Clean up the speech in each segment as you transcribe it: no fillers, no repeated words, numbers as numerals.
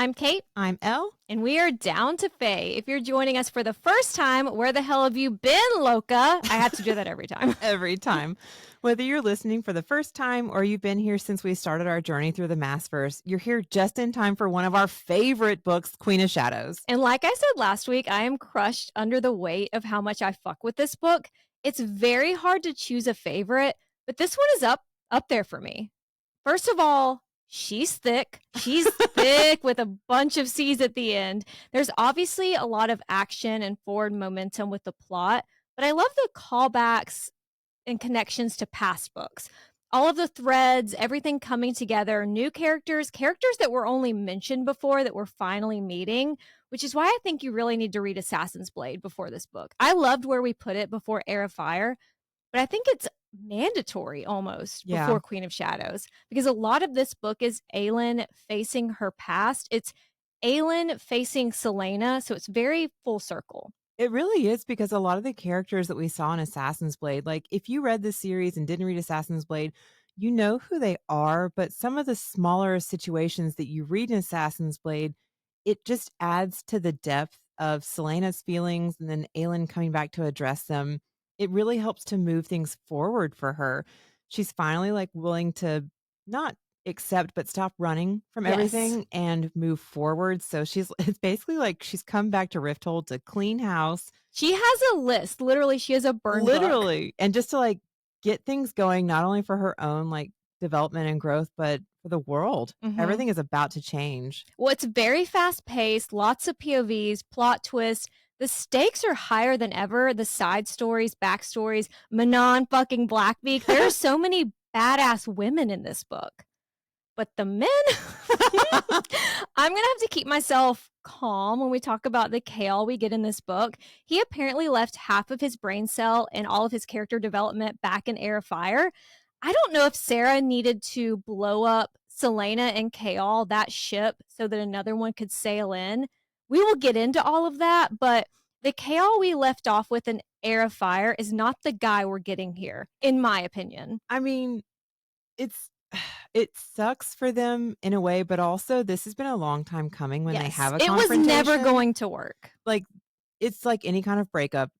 I'm Kate. I'm Elle. And we are down to Faye. If you're joining us for the first time, where the hell have you been, Loca? I have to do that every time. Every time. Whether you're listening for the first time or you've been here since we started our journey through the Massverse, you're here just in time for one of our favorite books, Queen of Shadows. And like I said last week, I am crushed under the weight of how much I fuck with this book. It's very hard to choose a favorite, but this one is up there for me. First of all, she's thick. She's thick with a bunch of C's at the end. There's obviously a lot of action and forward momentum with the plot, but I love the callbacks and connections to past books. All of the threads, everything coming together, new characters that were only mentioned before that we're finally meeting, which is why I think you really need to read Assassin's Blade before this book. I loved where we put it before Heir of Fire, but I think it's mandatory almost before Queen of Shadows, because a lot of this book is Aelin facing her past. It's Aelin facing Celaena, so it's very full circle. It really is, because a lot of the characters that we saw in Assassin's Blade, like if you read this series and didn't read Assassin's Blade, you know who they are, but some of the smaller situations that you read in Assassin's Blade, it just adds to the depth of Celaena's feelings and then Aelin coming back to address them. It really helps to move things forward for her. She's finally willing to not accept but stop running from everything and move forward. So it's basically like she's come back to Rifthold to clean house. She has a list. Literally, she has a burn book. And just to get things going, not only for her own development and growth, but for the world. Everything is about to change. Well, it's very fast paced, lots of POVs, plot twists. The stakes are higher than ever. The side stories, backstories, Manon fucking Blackbeak. There are so many badass women in this book. But the men, I'm going to have to keep myself calm when we talk about the Chaol we get in this book. He apparently left half of his brain cell and all of his character development back in Heir of Fire. I don't know if Sarah needed to blow up Celaena and Chaol, that ship, so that another one could sail in. We will get into all of that, but the Chaol we left off with in Heir of Fire is not the guy we're getting here, in my opinion. I mean, it sucks for them in a way, but also this has been a long time coming when they have a confrontation. It was never going to work. It's like any kind of breakup.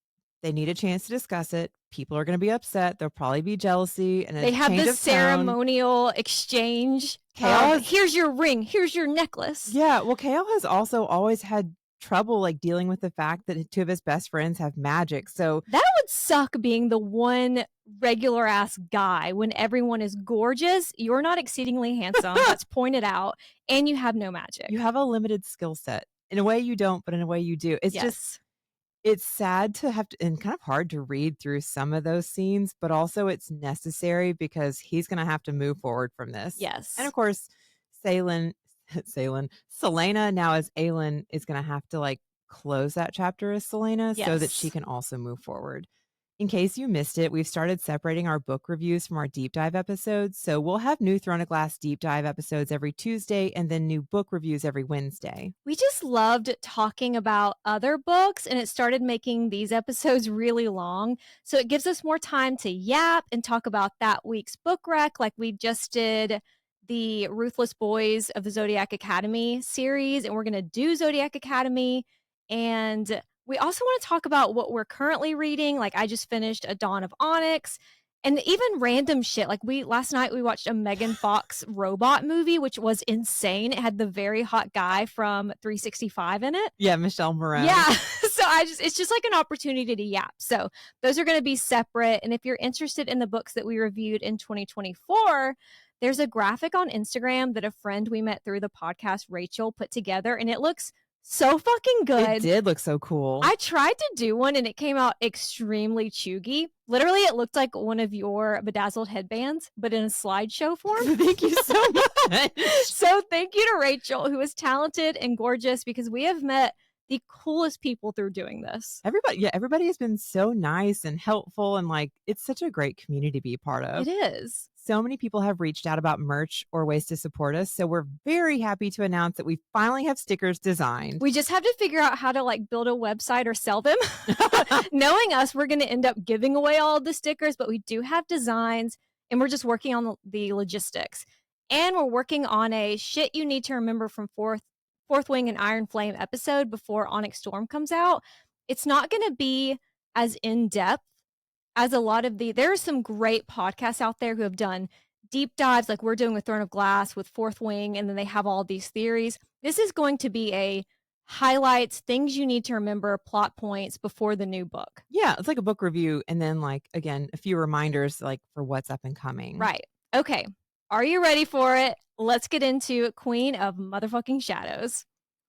They need a chance to discuss it. People are going to be upset. There'll probably be jealousy. And they have this ceremonial exchange. Chaol, here's your ring. Here's your necklace. Yeah. Well, Chaol has also always had trouble dealing with the fact that two of his best friends have magic. So that would suck, being the one regular ass guy when everyone is gorgeous. You're not exceedingly handsome. That's pointed out. And you have no magic. You have a limited skill set. In a way you don't, but in a way you do. It's just, it's sad to have to, and kind of hard to read through some of those scenes, but also it's necessary because he's going to have to move forward from this. Yes. And of course, Celaena now as Aelin is going to have to close that chapter as Celaena so that she can also move forward. In case you missed it, we've started separating our book reviews from our deep dive episodes. So we'll have new Throne of Glass deep dive episodes every Tuesday and then new book reviews every Wednesday. We just loved talking about other books, and it started making these episodes really long. So it gives us more time to yap and talk about that week's book rec, like we just did the Ruthless Boys of the Zodiac Academy series, and we're going to do Zodiac Academy. And we also want to talk about what we're currently reading. I just finished A Dawn of Onyx, and even random shit. Last night we watched a Megan Fox robot movie, which was insane. It had the very hot guy from 365 in it. Yeah, Michelle Moran. Yeah. So it's just an opportunity to yap. So those are going to be separate. And if you're interested in the books that we reviewed in 2024, there's a graphic on Instagram that a friend we met through the podcast, Rachel, put together, and it looks so fucking good. It did look so cool. I tried to do one and it came out extremely chuggy. Literally, it looked like one of your bedazzled headbands, but in a slideshow form. Thank you so much. So thank you to Rachel, who is talented and gorgeous, because we have met the coolest people through doing this. Everybody has been so nice and helpful, and it's such a great community to be a part of. It is. So many people have reached out about merch or ways to support us. So we're very happy to announce that we finally have stickers designed. We just have to figure out how to build a website or sell them. Knowing us, we're going to end up giving away all of the stickers, but we do have designs, and we're just working on the logistics. And we're working on a shit you need to remember from 4th Fourth Wing and Iron Flame episode before Onyx Storm comes out. It's not going to be as in depth as a lot of there are some great podcasts out there who have done deep dives like we're doing with Throne of Glass with Fourth Wing, and then they have all these theories. This is going to be a highlights, things you need to remember, plot points before the new book. Yeah, it's like a book review and then like again, a few reminders like for what's up and coming. Right. Okay. Are you ready for it? Let's get into Queen of Motherfucking Shadows.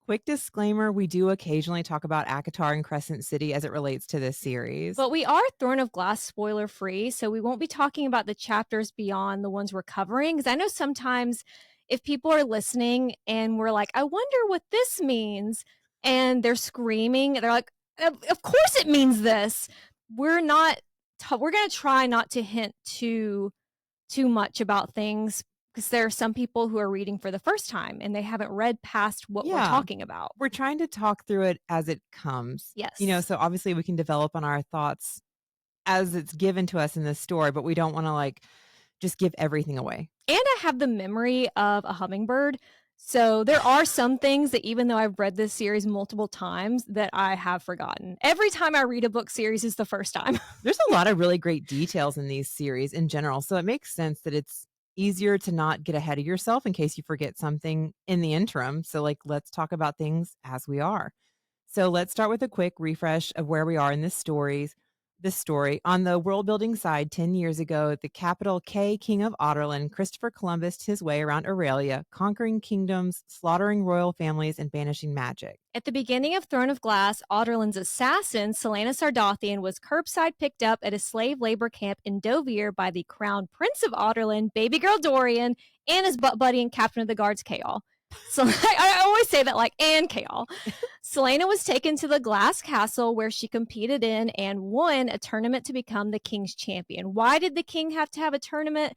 Quick disclaimer, we do occasionally talk about ACOTAR and Crescent City as it relates to this series. But we are Throne of Glass spoiler free, so we won't be talking about the chapters beyond the ones we're covering. Because I know sometimes if people are listening and we're like, I wonder what this means, and they're screaming, they're like, of course it means this. We're not, we're going to try not to hint too much about things because there are some people who are reading for the first time and they haven't read past what we're talking about. We're trying to talk through it as it comes. Yes. So obviously we can develop on our thoughts as it's given to us in this story, but we don't want to like just give everything away. And I have the memory of a hummingbird. So there are some things that even though I've read this series multiple times that I have forgotten. Every time I read a book series is the first time. There's a lot of really great details in these series in general. So it makes sense that it's easier to not get ahead of yourself in case you forget something in the interim. So like, let's talk about things as we are. So let's start with a quick refresh of where we are in this story. On the world building side, 10 years ago, the capital K King of Otterland, Christopher Columbus, his way around Aurelia, conquering kingdoms, slaughtering royal families, and banishing magic. At the beginning of Throne of Glass, Otterland's assassin, Selena Sardothian, was curbside picked up at a slave labor camp in Dovier by the crown prince of Otterland, baby girl Dorian, and his butt buddy and captain of the guards, Kaol. So I always say that like, and Kaol. Selena was taken to the Glass Castle where she competed in and won a tournament to become the king's champion. Why did the king have to have a tournament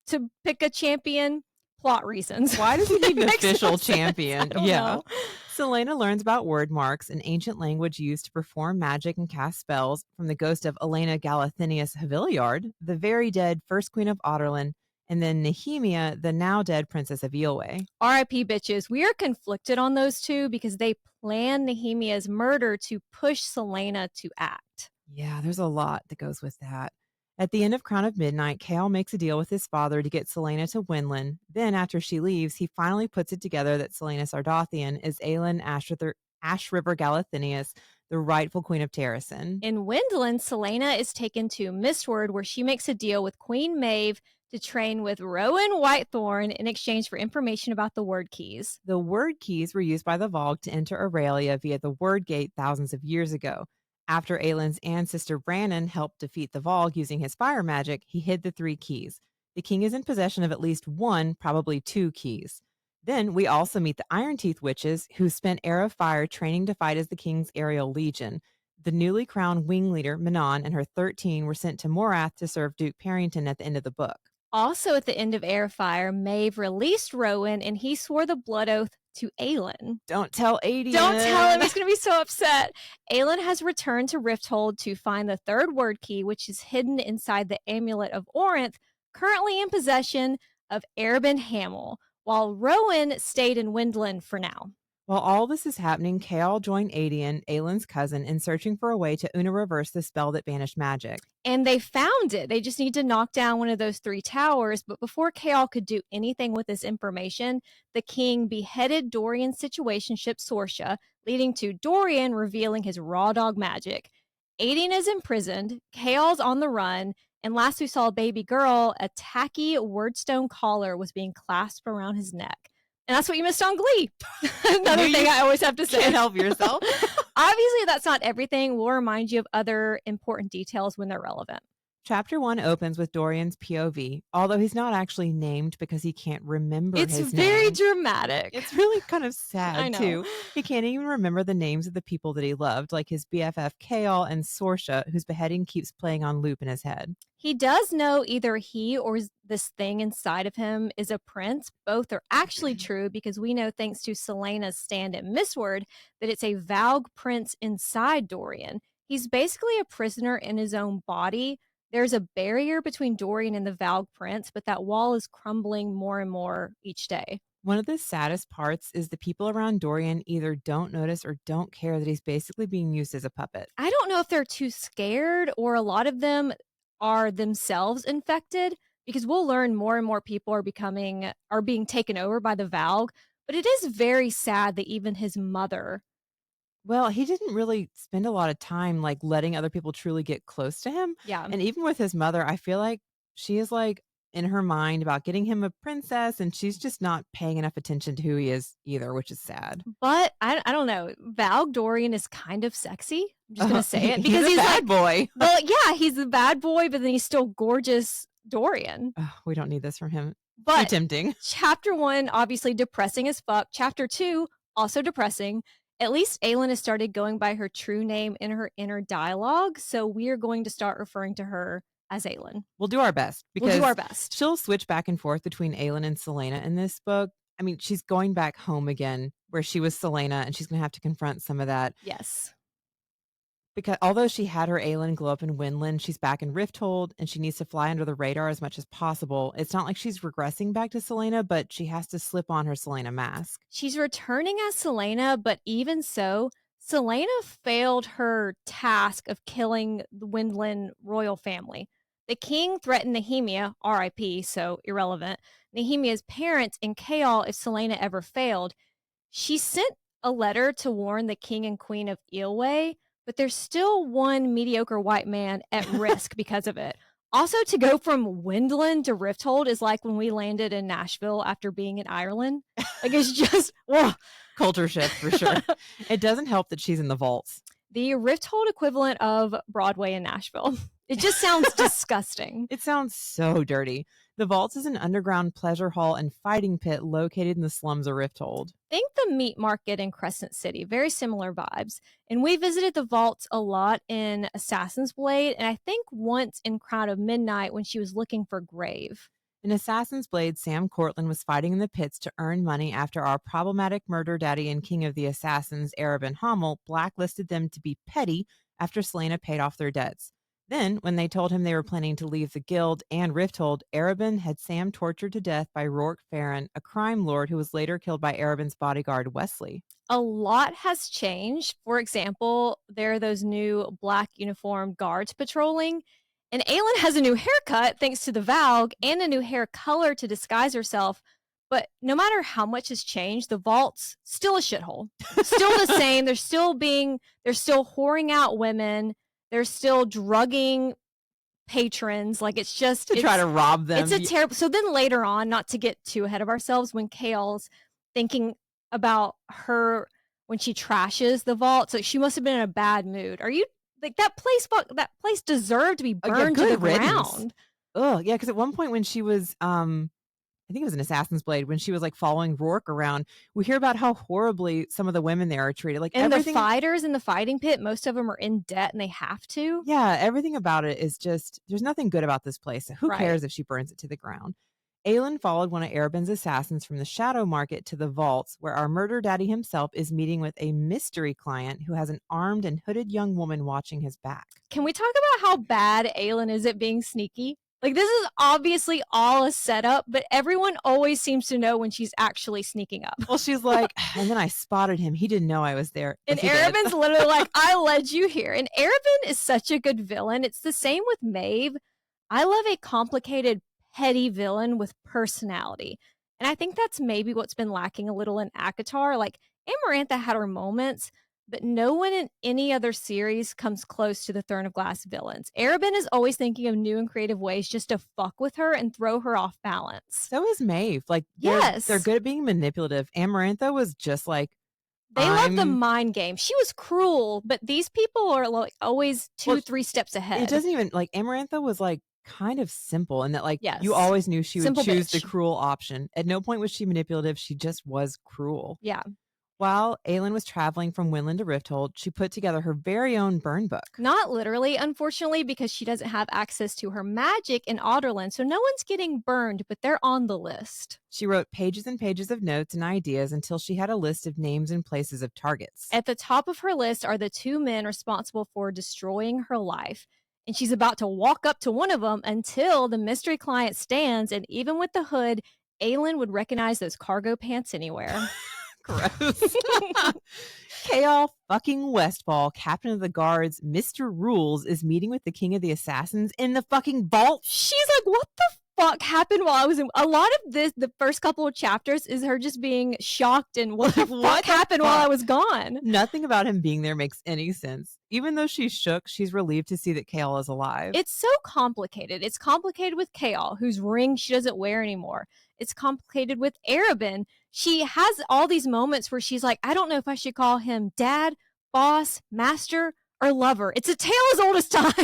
to pick a champion? Plot reasons. Why does he need an official champion? Know. Selena learns about word marks, an ancient language used to perform magic and cast spells, from the ghost of Elena Galathinius Haviliard, the very dead first queen of Otterland, and then Nehemia, the now dead princess of Eelway. R.I.P. bitches. We are conflicted on those two because they plan Nehemia's murder to push Selena to act. Yeah, there's a lot that goes with that. At the end of Crown of Midnight, Kaol makes a deal with his father to get Selena to Winland. Then, after she leaves, he finally puts it together that Selena Sardothian is Aelin Ashriver Galathinius, the rightful queen of Terrasen. In Windland, Selena is taken to Mistward, where she makes a deal with Queen Maeve to train with Rowan Whitethorn in exchange for information about the word keys. The word keys were used by the Vogue to enter Aurelia via the Word Gate thousands of years ago. After Aelin's ancestor Brannon helped defeat the Vogue using his fire magic, he hid the 3 keys. The king is in possession of at least 1, probably 2 keys. Then we also meet the Iron Teeth Witches, who spent Heir of Fire training to fight as the king's aerial legion. The newly crowned wing leader, Manon, and her 13 were sent to Morath to serve Duke Parrington at the end of the book. Also at the end of Heir of Fire, Maeve released Rowan and he swore the blood oath to Aelin. Don't tell Aedion. Don't tell him. He's going to be so upset. Aelin has returned to Rifthold to find the 3rd word key, which is hidden inside the Amulet of Orinth, currently in possession of Erebin Hamel, while Rowan stayed in Windland for now. While all this is happening, Kaol joined Aedion, Aelin's cousin, in searching for a way to reverse the spell that banished magic. And they found it. They just need to knock down one of those 3 towers. But before Kaol could do anything with this information, the king beheaded Dorian's situationship Sorsha, leading to Dorian revealing his raw dog magic. Aedion is imprisoned, Kaol's on the run, and last we saw a baby girl, a tacky wordstone collar was being clasped around his neck. And that's what you missed on Glee. Another thing I always have to say. Can't help yourself. Obviously, that's not everything. We'll remind you of other important details when they're relevant. Chapter 1 opens with Dorian's POV, although he's not actually named because he can't remember his name. It's very dramatic. It's really kind of sad, I know. too. He can't even remember the names of the people that he loved, like his BFF Kaol and Sorsha, whose beheading keeps playing on loop in his head. He does know either he or this thing inside of him is a prince. Both are actually true because we know, thanks to Selena's stand at Mistward, that it's a Valg prince inside Dorian. He's basically a prisoner in his own body. There's a barrier between Dorian and the Valg prince, but that wall is crumbling more and more each day. One of the saddest parts is the people around Dorian either don't notice or don't care that he's basically being used as a puppet. I don't know if they're too scared or a lot of them are themselves infected because we'll learn more and more people are being taken over by the Valg, but it is very sad that even his mother. Well, he didn't really spend a lot of time, like, letting other people truly get close to him, Yeah. and even with his mother, I feel like she is, like, in her mind about getting him a princess, and she's just not paying enough attention to who he is either, which is sad. But I don't know. Valg Dorian is kind of sexy. I'm just gonna say it He's because a he's bad like, boy. well, yeah, he's the bad boy, but then he's still gorgeous Dorian. Ugh, we don't need this from him. Too But tempting. chapter 1, obviously depressing as fuck. Chapter 2, also depressing. At least Aelin has started going by her true name in her inner dialogue, so we are going to start referring to her as Aelin. We'll do our best We'll do our because best. she'll switch back and forth between Aelin and Selena in this book. I mean, she's going back home again where she was Selena, and she's gonna have to confront some of that. Yes. Because although she had her Aelin glow up in Winland, she's back in Rifthold and she needs to fly under the radar as much as possible. It's not like she's regressing back to Selena, but she has to slip on her Selena mask. She's returning as Selena, but even so, Selena failed her task of killing the Windland royal family. The king threatened Nehemia, RIP, so irrelevant, Nehemia's parents in Chaol if Selena ever failed. She sent a letter to warn the king and queen of Eelway, but there's still one mediocre white man at risk because of it. Also, to go from Windland to Rifthold is like when we landed in Nashville after being in Ireland. Like, it's just, whoa. Culture shift for sure. It doesn't help that she's in the vaults. The Rifthold equivalent of Broadway in Nashville. It just sounds disgusting. It sounds so dirty. The vaults is an underground pleasure hall and fighting pit located in the slums of Rifthold. Think the meat market in Crescent City, very similar vibes. And we visited the vaults a lot in Assassin's Blade, and I think once in Crown of Midnight when she was looking for Grave. In Assassin's Blade, Sam Cortland was fighting in the pits to earn money after our problematic murder daddy and king of the assassins, Arabin Hommel, blacklisted them to be petty after Selena paid off their debts. Then, when they told him they were planning to leave the guild and Rifthold, Arabin had Sam tortured to death by Rourke Farron, a crime lord who was later killed by Arabin's bodyguard, Wesley. A lot has changed. For example, there are those new black uniformed guards patrolling. And Aelin has a new haircut thanks to the Valg and a new hair color to disguise herself. But no matter how much has changed, the vault's still a shithole. Still the same. They're still whoring out women. They're still drugging patrons. Like, it's just To try to rob them. it's a terrible. So then later on, not to get too ahead of ourselves, when Chaol's thinking about her when she trashes the vault, so she must have been in a bad mood. Are you like that place? That place deserved to be burned to the ground. Oh, yeah, because at one point when she was, I think it was an Assassin's Blade, when she was like following Rourke around, we hear about how horribly some of the women there are treated. Like, And everything, the fighters in the fighting pit, most of them are in debt and they have to. yeah, everything about it is just, there's nothing good about this place. So who Right. cares if she burns it to the ground? Aelin followed one of Arabin's assassins from the Shadow Market to the vaults, where our murder daddy himself is meeting with a mystery client who has an armed and hooded young woman watching his back. Can we talk about how bad Aelin is at being sneaky? Like, this is obviously all a setup, but everyone always seems to know when she's actually sneaking up. Well, she's like, and then I spotted him. He didn't know I was there. And Yes, he did. Arabin's literally like, I led you here. And Arabin is such a good villain. It's the same with Maeve. I love a complicated, petty villain with personality. And I think that's maybe what's been lacking a little in ACOTAR. Like, Amarantha had her moments, but no one in any other series comes close to the Throne of Glass villains. Arabin is always thinking of new and creative ways just to fuck with her and throw her off balance. So is Maeve. Like, Yes. they're good at being manipulative. Amarantha was just like, They love the I'm- mind game. She was cruel, but these people are like always 2-3 steps ahead. It doesn't even, like, Amarantha was like kind of simple in that, like, Yes. you always knew she would Simple choose bitch. the cruel option. At no point was she manipulative. She just was cruel. Yeah. While Aelin was traveling from Winland to Rifthold, she put together her very own burn book. Not literally, unfortunately, because she doesn't have access to her magic in Otterland, so no one's getting burned, but they're on the list. She wrote pages and pages of notes and ideas until she had a list of names and places of targets. At the top of her list are the 2 men responsible for destroying her life, and she's about to walk up to one of them until the mystery client stands, and even with the hood, Aelin would recognize those cargo pants anywhere. Gross. Chaol fucking Westfall, captain of the guards, Mr. Rules, is meeting with the king of the assassins in the fucking vault. She's like, what the fuck happened while I was in a lot of this, the first couple of chapters is her just being shocked and what the fuck happened while I was gone. Nothing about him being there makes any sense. Even though she's shook, she's relieved to see that Chaol is alive. It's so complicated. It's complicated with Chaol, whose ring she doesn't wear anymore. It's complicated with Arabin. She has all these moments where she's like, I don't know if I should call him dad, boss, master, or lover. It's a tale as old as time.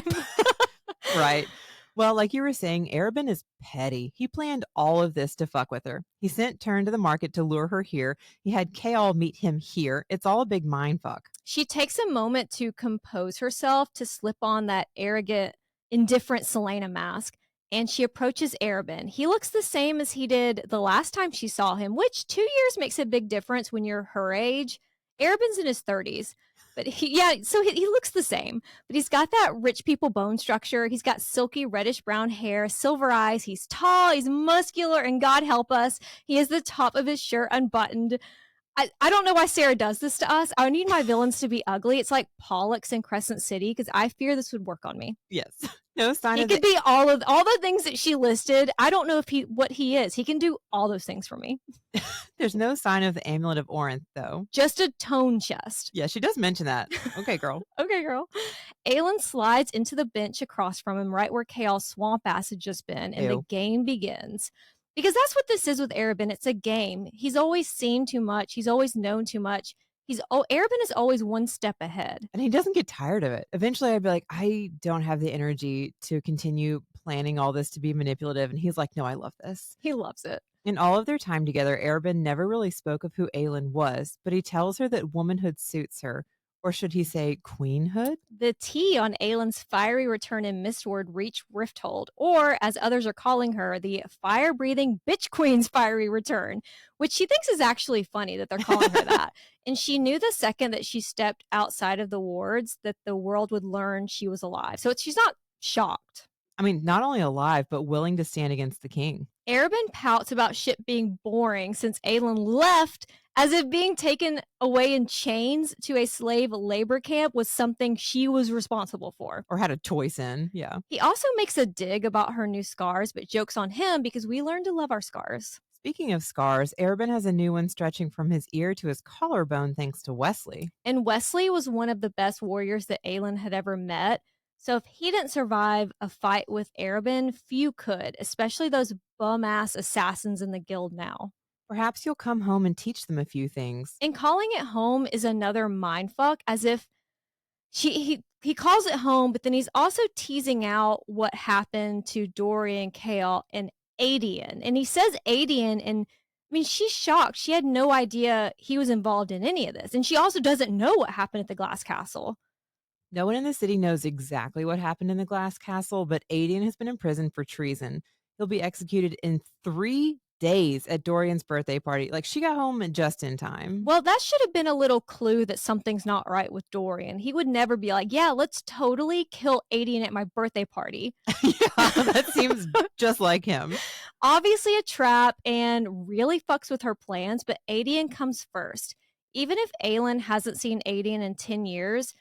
Right. Well, like you were saying, Arabin is petty. He planned all of this to fuck with her. He sent Turn to the market to lure her here. He had Chaol meet him here. It's all a big mind fuck. She takes a moment to compose herself, to slip on that arrogant, indifferent Selena mask, and she approaches Arabin. He looks the same as he did the last time she saw him, which 2 years makes a big difference when you're her age. Arabin's in his 30s. But he looks the same, but he's got that rich people bone structure. He's got silky reddish brown hair, silver eyes. He's tall, he's muscular, and God help us, he has the top of his shirt unbuttoned. I don't know why Sarah does this to us. I need my villains to be ugly. It's like Pollux in Crescent City, because I fear this would work on me. Yes. No sign He of could be all the things that she listed. I don't know what he is. He can do all those things for me. There's no sign of the amulet of Orinth, though. Just a tone chest. Yeah, she does mention that. Okay, girl. Okay, girl. Aelin slides into the bench across from him, right where Chaol's swamp ass had just been, and the game begins. Because that's what this is with Arabin. It's a game. He's always seen too much. He's always known too much. Arabin is always one step ahead. And he doesn't get tired of it. Eventually, I'd be like, I don't have the energy to continue planning all this to be manipulative. And he's like, no, I love this. He loves it. In all of their time together, Arabin never really spoke of who Aelin was, but he tells her that womanhood suits her. Or should he say queenhood? The T on Aelin's fiery return in Mistward reached Rifthold, or as others are calling her, the fire-breathing bitch queen's fiery return, which she thinks is actually funny that they're calling her that. And she knew the second that she stepped outside of the wards that the world would learn she was alive. So she's not shocked. I mean, not only alive, but willing to stand against the king. Arabin pouts about shit being boring since Aelin left, as if being taken away in chains to a slave labor camp was something she was responsible for. Or had a choice in, yeah. He also makes a dig about her new scars, but jokes on him because we learned to love our scars. Speaking of scars, Arabin has a new one stretching from his ear to his collarbone thanks to Wesley. And Wesley was one of the best warriors that Aelin had ever met. So if he didn't survive a fight with Arabin, few could, especially those bum-ass assassins in the guild now. Perhaps you'll come home and teach them a few things. And calling it home is another mindfuck, as if he calls it home, but then he's also teasing out what happened to Dorian, Chaol, and Adian. And he says Adian, and I mean, she's shocked. She had no idea he was involved in any of this. And she also doesn't know what happened at the Glass Castle. No one in the city knows exactly what happened in the Glass Castle, but Adian has been in prison for treason. He'll be executed in 3 days at Dorian's birthday party. Like, she got home just in time. Well, that should have been a little clue that something's not right with Dorian. He would never be like, yeah, let's totally kill Adian at my birthday party. Yeah, that seems just like him. Obviously a trap and really fucks with her plans, but Adian comes first. Even if Aelin hasn't seen Adian in 10 years,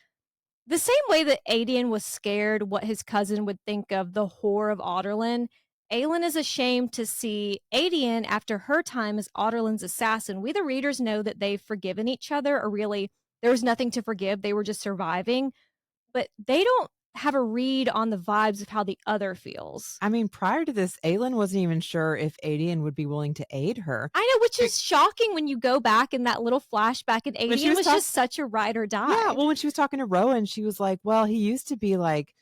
the same way that Adian was scared what his cousin would think of the whore of Otterlin, Aelin is ashamed to see Adian after her time as Otterlin's assassin. We, the readers, know that they've forgiven each other, or really, there was nothing to forgive. They were just surviving. But they don't have a read on the vibes of how the other feels. I mean, prior to this, Aelin wasn't even sure if Adian would be willing to aid her. I know, which is shocking when you go back in that little flashback, and Adian was just such a ride or die. Yeah, well, when she was talking to Rowan, she was like, well, he used to be like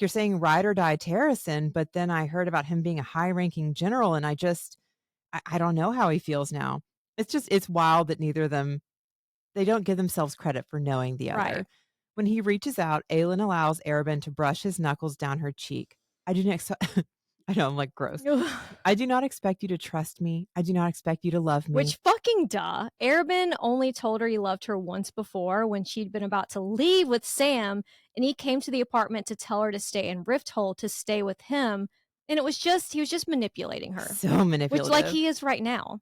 you're saying, ride or die Terracin, but then I heard about him being a high-ranking general, and I don't know how he feels now. It's wild that neither of them, they don't give themselves credit for knowing the other. Right. When he reaches out, Aelin allows Arabin to brush his knuckles down her cheek. I do not expect, I know, I'm like, gross. I do not expect you to trust me. I do not expect you to love me. Which fucking duh. Arabin only told her he loved her once before when she'd been about to leave with Sam, and he came to the apartment to tell her to stay in Rifthold to stay with him. And he was just manipulating her, So which like manipulative. he is right now.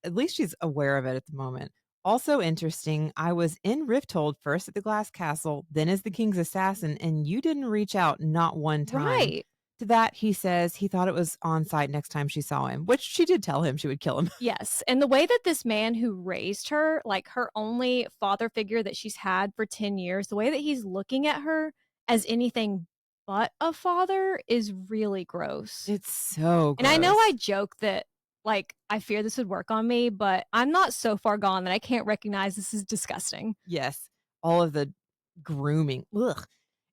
At least she's aware of it at the moment. Also interesting, I was in Rifthold first at the Glass Castle, then as the king's assassin, and you didn't reach out not one time. Right. To that, he says he thought it was on site next time she saw him, which she did tell him she would kill him. Yes, and the way that this man who raised her, like her only father figure that she's had for 10 years, the way that he's looking at her as anything but a father is really gross. It's so And I know I gross. joke that, like, I fear this would work on me, but I'm not so far gone that I can't recognize this is disgusting. Yes, all of the grooming. Ugh.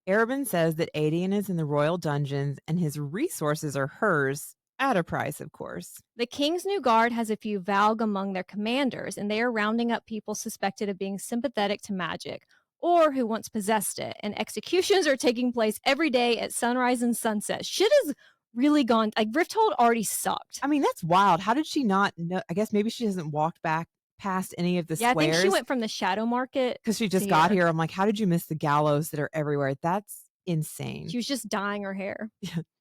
Arabin says that Adian is in the royal dungeons and his resources are hers at a price, of course. The King's New Guard has a few Valg among their commanders, and they are rounding up people suspected of being sympathetic to magic or who once possessed it. And executions are taking place every day at sunrise and sunset. Shit has really gone, like, Rifthold already sucked. I mean, that's wild. How did she not know? I guess maybe she hasn't walked back past any of the Yeah, I think she squares went from the Shadow Market because she to just got here. here. I'm like, how did you miss the gallows that are everywhere? That's insane. She was just dyeing her hair.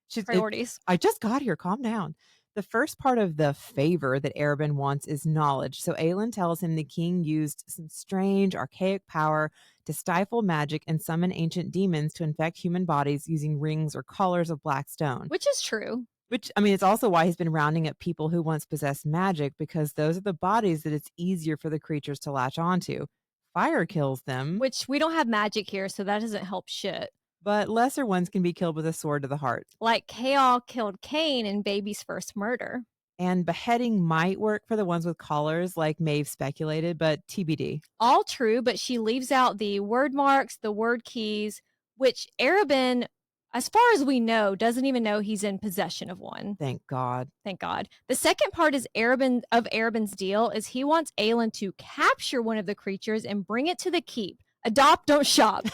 She's, Priorities. I just got here. Calm down. The first part of the favor that Arabin wants is knowledge. So Aelin tells him the king used some strange, archaic power to stifle magic and summon ancient demons to infect human bodies using rings or collars of black stone. Which is true. Which, I mean, it's also why he's been rounding up people who once possessed magic because those are the bodies that it's easier for the creatures to latch onto. Fire kills them, Which we don't have magic here, so that doesn't help shit. but lesser ones can be killed with a sword to the heart. Like Chaol killed Cain in Baby's first murder. And beheading might work for the ones with collars, like Maeve speculated, but TBD. All true, but she leaves out the word marks, the word keys, which Arabin, as far as we know, doesn't even know he's in possession of one. Thank God. Thank God. The second part is Arabin's deal is he wants Aelin to capture one of the creatures and bring it to the keep. Adopt, don't shop.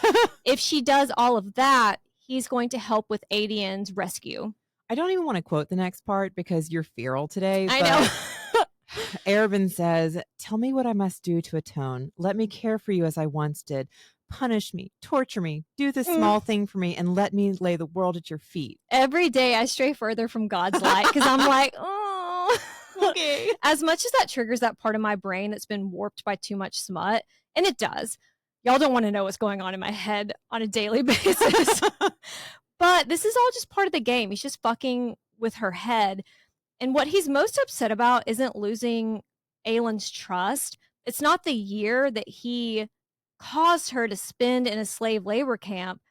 If she does all of that, he's going to help with Adian's rescue. I don't even want to quote the next part because you're feral today. I know. Arabin says, "Tell me what I must do to atone. Let me care for you as I once did. Punish me, torture me, do this small thing for me, and let me lay the world at your feet." Every day I stray further from God's light because I'm like, oh. Okay. As much as that triggers that part of my brain that's been warped by too much smut, and it does. Y'all don't want to know what's going on in my head on a daily basis. But this is all just part of the game. He's just fucking with her head. And what he's most upset about isn't losing Aelin's trust. It's not the year that he caused her to spend in a slave labor camp,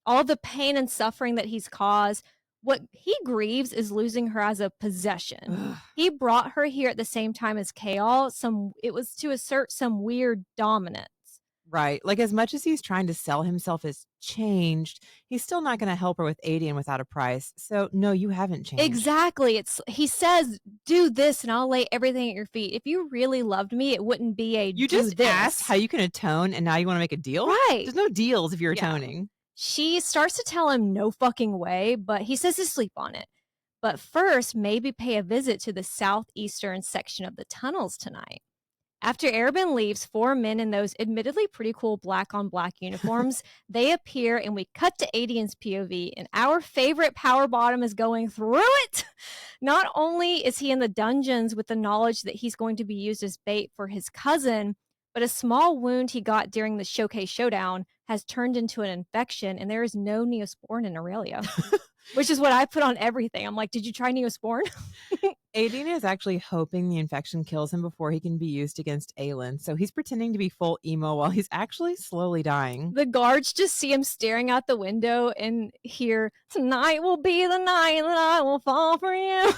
all the pain and suffering that he's caused. What he grieves is losing her as a possession. He brought her here at the same time as Chaol. It was to assert some weird dominance. Right. Like, as much as he's trying to sell himself as changed, he's still not going to help her with Adian without a price. So, no, you haven't changed. Exactly. He says, do this and I'll lay everything at your feet. If you really loved me, it wouldn't be a You do just this. asked how you can atone and now you want to make a deal? Right. There's no deals if you're Yeah. atoning. She starts to tell him no fucking way, but he says to sleep on it. But first, maybe pay a visit to the southeastern section of the tunnels tonight. After Arabin leaves, 4 men in those admittedly pretty cool black on black uniforms, they appear and we cut to Adian's POV and our favorite power bottom is going through it. Not only is he in the dungeons with the knowledge that he's going to be used as bait for his cousin, but a small wound he got during the showcase showdown has turned into an infection and there is no Neosporin in Aurelia, which is what I put on everything. I'm like, did you try Neosporin? Adina is actually hoping the infection kills him before he can be used against Aelin. So he's pretending to be full emo while he's actually slowly dying. The guards just see him staring out the window and hear, "Tonight will be the night that I will fall for you."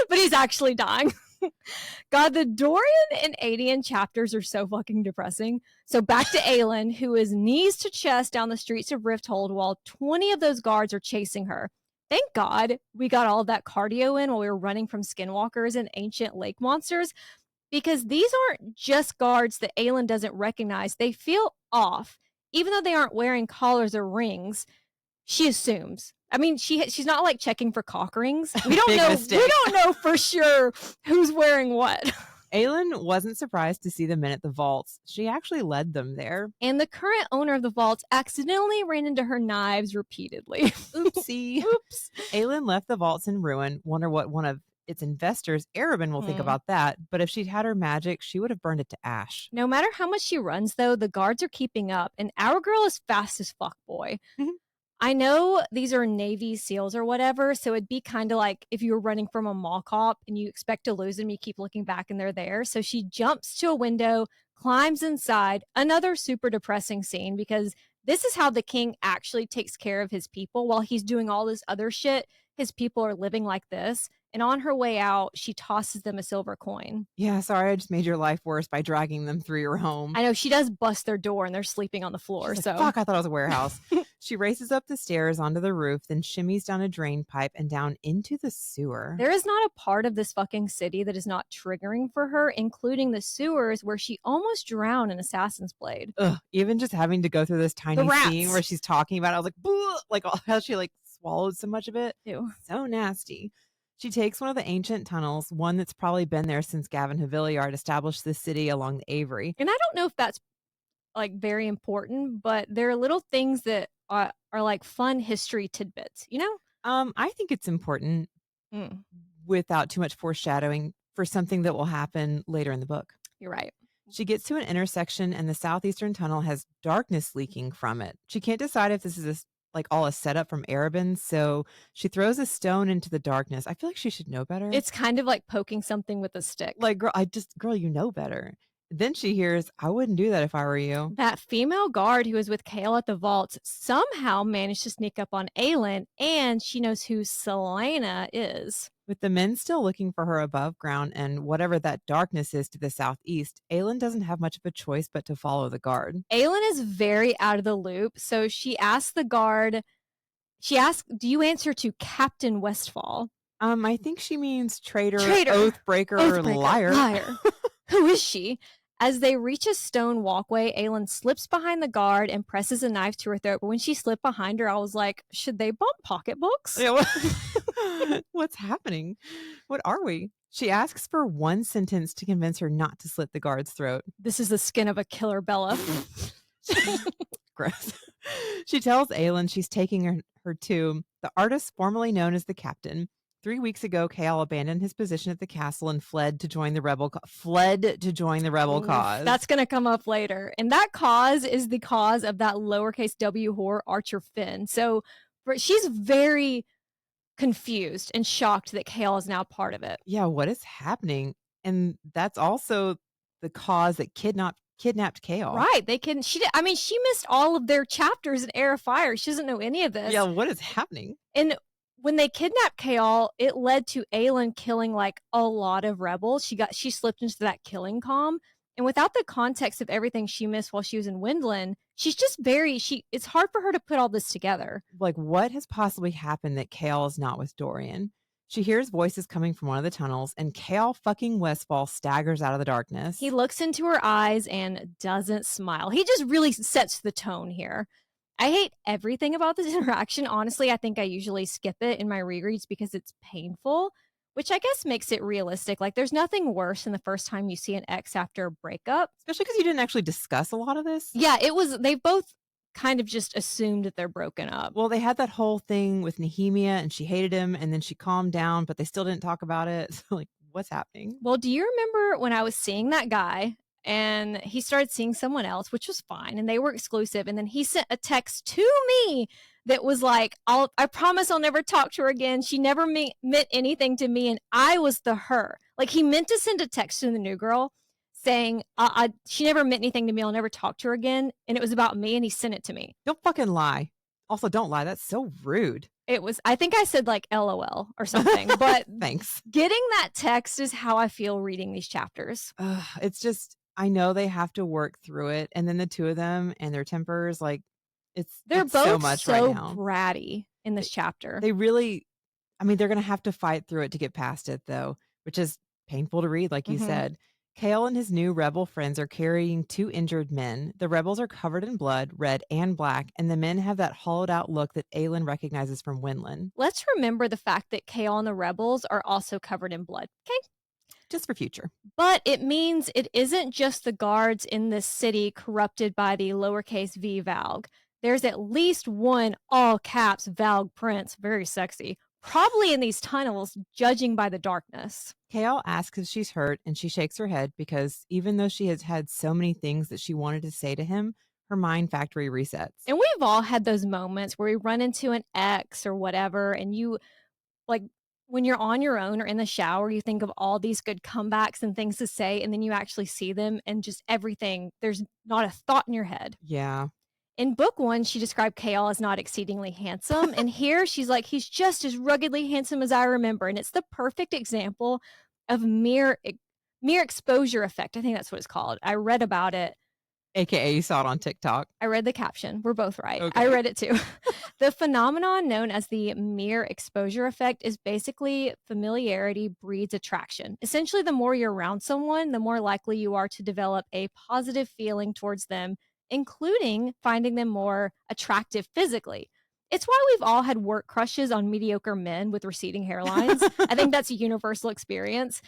But he's actually dying. God, the Dorian and Adian chapters are so fucking depressing. So back to Aelin, who is knees to chest down the streets of Rifthold while 20 of those guards are chasing her. Thank God we got all of that cardio in while we were running from skinwalkers and ancient lake monsters, because these aren't just guards that Aelin doesn't recognize. They feel off. Even though they aren't wearing collars or rings, she assumes. I mean, she's not like checking for cock rings. We don't Big know. mistake. We don't know for sure who's wearing what. Aelin wasn't surprised to see the men at the vaults. She actually led them there. And the current owner of the vaults accidentally ran into her knives repeatedly. Oopsie. Oops. Aelin left the vaults in ruin. Wonder what one of its investors, Arabin, will think Hmm. about that. But if she'd had her magic, she would have burned it to ash. No matter how much she runs, though, the guards are keeping up, and our girl is fast as fuck, boy. I know these are Navy SEALs or whatever, so it'd be kind of like if you were running from a mall cop and you expect to lose them, you keep looking back and they're there. So she jumps to a window, climbs inside. Another super depressing scene because this is how the king actually takes care of his people while he's doing all this other shit. His people are living like this. And on her way out, she tosses them a silver coin. Yeah, sorry, I just made your life worse by dragging them through your home. I know she does bust their door and they're sleeping on the floor. She's So like, fuck, I thought it was a warehouse. She races up the stairs onto the roof, then shimmies down a drain pipe and down into the sewer. there is not a part of this fucking city that is not triggering for her, including the sewers where she almost drowned in Assassin's Blade. Ugh, even just having to go through this tiny scene where she's talking about it, I was like, "Bleh," like how she like swallowed so much of it. Ew. So nasty. She takes one of the ancient tunnels, one that's probably been there since Gavin Havillard established the city along the Avery. And I don't know if that's like very important, but there are little things that are like fun history tidbits, you know? I think it's important Mm, without too much foreshadowing for something that will happen later in the book. you're right. She gets to an intersection and the southeastern tunnel has darkness leaking from it. She can't decide if this is like all a setup from Arabin, so she throws a stone into the darkness. I feel like she should know better. It's kind of like poking something with a stick. Like, girl, you know better. Then she hears, I wouldn't do that if I were you. That female guard who was with Kale at the vaults somehow managed to sneak up on Aelin, and she knows who Selena is. With the men still looking for her above ground and whatever that darkness is to the southeast, Aelin doesn't have much of a choice but to follow the guard. Aelin is very out of the loop, so she asks the guard, do you answer to Captain Westfall? I think she means traitor, Traitor, oathbreaker, liar. Who is she? As they reach a stone walkway, Aelin slips behind the guard and presses a knife to her throat. But when she slipped behind her, I was like, should they bump pocketbooks? Yeah, what's happening? What are we? She asks for one sentence to convince her not to slit the guard's throat. This is the skin of a killer, Bella. Gross. She tells Aelin she's taking her to the artist formerly known as the Captain. 3 weeks ago, Kale abandoned his position at the castle and fled to join the rebel cause. That's going to come up later. And that cause is the cause of that lowercase w whore, Archer Finn. So she's very confused and shocked that Kale is now part of it. Yeah, what is happening? And that's also the cause that kidnapped Kale. Right. She missed all of their chapters in Heir of Fire. She doesn't know any of this. Yeah, what is happening? And when they kidnapped Kale, it led to Aelin killing like a lot of rebels. She slipped into that killing calm. And without the context of everything she missed while she was in Windland, she's just it's hard for her to put all this together. Like, what has possibly happened that Kale is not with Dorian? She hears voices coming from one of the tunnels, and Kale fucking Westfall staggers out of the darkness. He looks into her eyes and doesn't smile. He just really sets the tone here. I hate everything about this interaction. Honestly, I think I usually skip it in my rereads because it's painful, which I guess makes it realistic. Like, there's nothing worse than the first time you see an ex after a breakup. Especially because you didn't actually discuss a lot of this. Yeah, they both kind of just assumed that they're broken up. Well, they had that whole thing with Nehemia and she hated him and then she calmed down, but they still didn't talk about it. So, like, what's happening? Well, do you remember when I was seeing that guy and he started seeing someone else, which was fine, and they were exclusive, and then he sent a text to me that was like, I promise I'll never talk to her again. She never meant anything to me, and I was the her. Like, he meant to send a text to the new girl saying, she never meant anything to me. I'll never talk to her again. And it was about me, and he sent it to me. Don't fucking lie. Also, don't lie. That's so rude. I think I said like LOL or something, but thanks. Getting that text is how I feel reading these chapters. It's just, I know they have to work through it. And then the two of them and their tempers, like, they're both so much right now. bratty in this chapter. They really, they're going to have to fight through it to get past it, though, which is painful to read, like you said. Kale and his new rebel friends are carrying 2 injured men. The rebels are covered in blood, red and black, and the men have that hollowed out look that Aelin recognizes from Windland. Let's remember the fact that Kale and the rebels are also covered in blood. Okay. just for future. But it means it isn't just the guards in this city corrupted by the lowercase v Valg. There's at least one all caps Valg prince, very sexy, probably in these tunnels, judging by the darkness. Kale asks if she's hurt, and she shakes her head because even though she has had so many things that she wanted to say to him, her mind factory resets. And we've all had those moments where we run into an ex or whatever, and you like when you're on your own or in the shower, you think of all these good comebacks and things to say, and then you actually see them and just everything, there's not a thought in your head. Yeah. In book one, she described Kale as not exceedingly handsome. And here she's like, he's just as ruggedly handsome as I remember. And it's the perfect example of mere exposure effect. I think that's what it's called. I read about it. AKA you saw it on TikTok. I read the caption. We're both right. I Okay. read it too. The phenomenon known as the mere exposure effect is basically familiarity breeds attraction. Essentially, the more you're around someone, the more likely you are to develop a positive feeling towards them, including finding them more attractive physically. It's why we've all had work crushes on mediocre men with receding hairlines. I think that's a universal experience.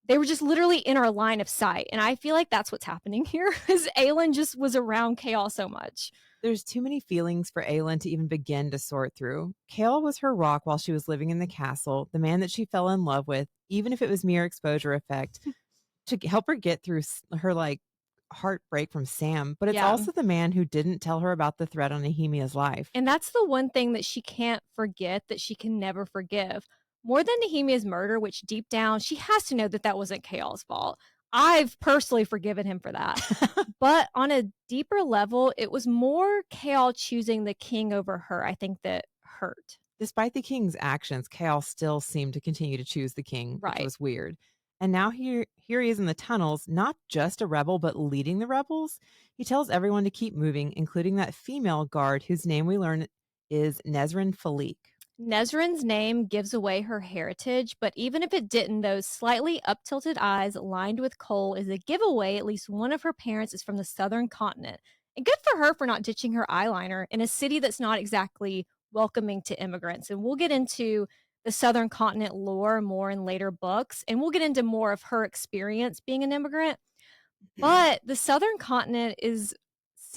They were just literally in our line of sight, and I feel like that's what's happening here, is Aelin just was around Chaos so much. There's too many feelings for Aelin to even begin to sort through. Kale was her rock while she was living in the castle, the man that she fell in love with, even if it was mere exposure effect, to help her get through her heartbreak from Sam. But it's Yeah. also the man who didn't tell her about the threat on Nehemia's life. And that's the one thing that she can't forget, that she can never forgive. More than Nehemia's murder, which deep down, she has to know that that wasn't Chaol's fault. I've personally forgiven him for that. But on a deeper level, it was more Chaol choosing the king over her, I think, that hurt. Despite the king's actions, Chaol still seemed to continue to choose the king, which Right. was weird. And now here he is in the tunnels, not just a rebel, but leading the rebels. He tells everyone to keep moving, including that female guard whose name we learn is Nezrin Falik. Nezrin's name gives away her heritage, but even if it didn't, those slightly up-tilted eyes lined with kohl is a giveaway at least one of her parents is from the southern continent. And good for her for not ditching her eyeliner in a city that's not exactly welcoming to immigrants. And we'll get into the southern continent lore more in later books, and we'll get into more of her experience being an immigrant. But the southern continent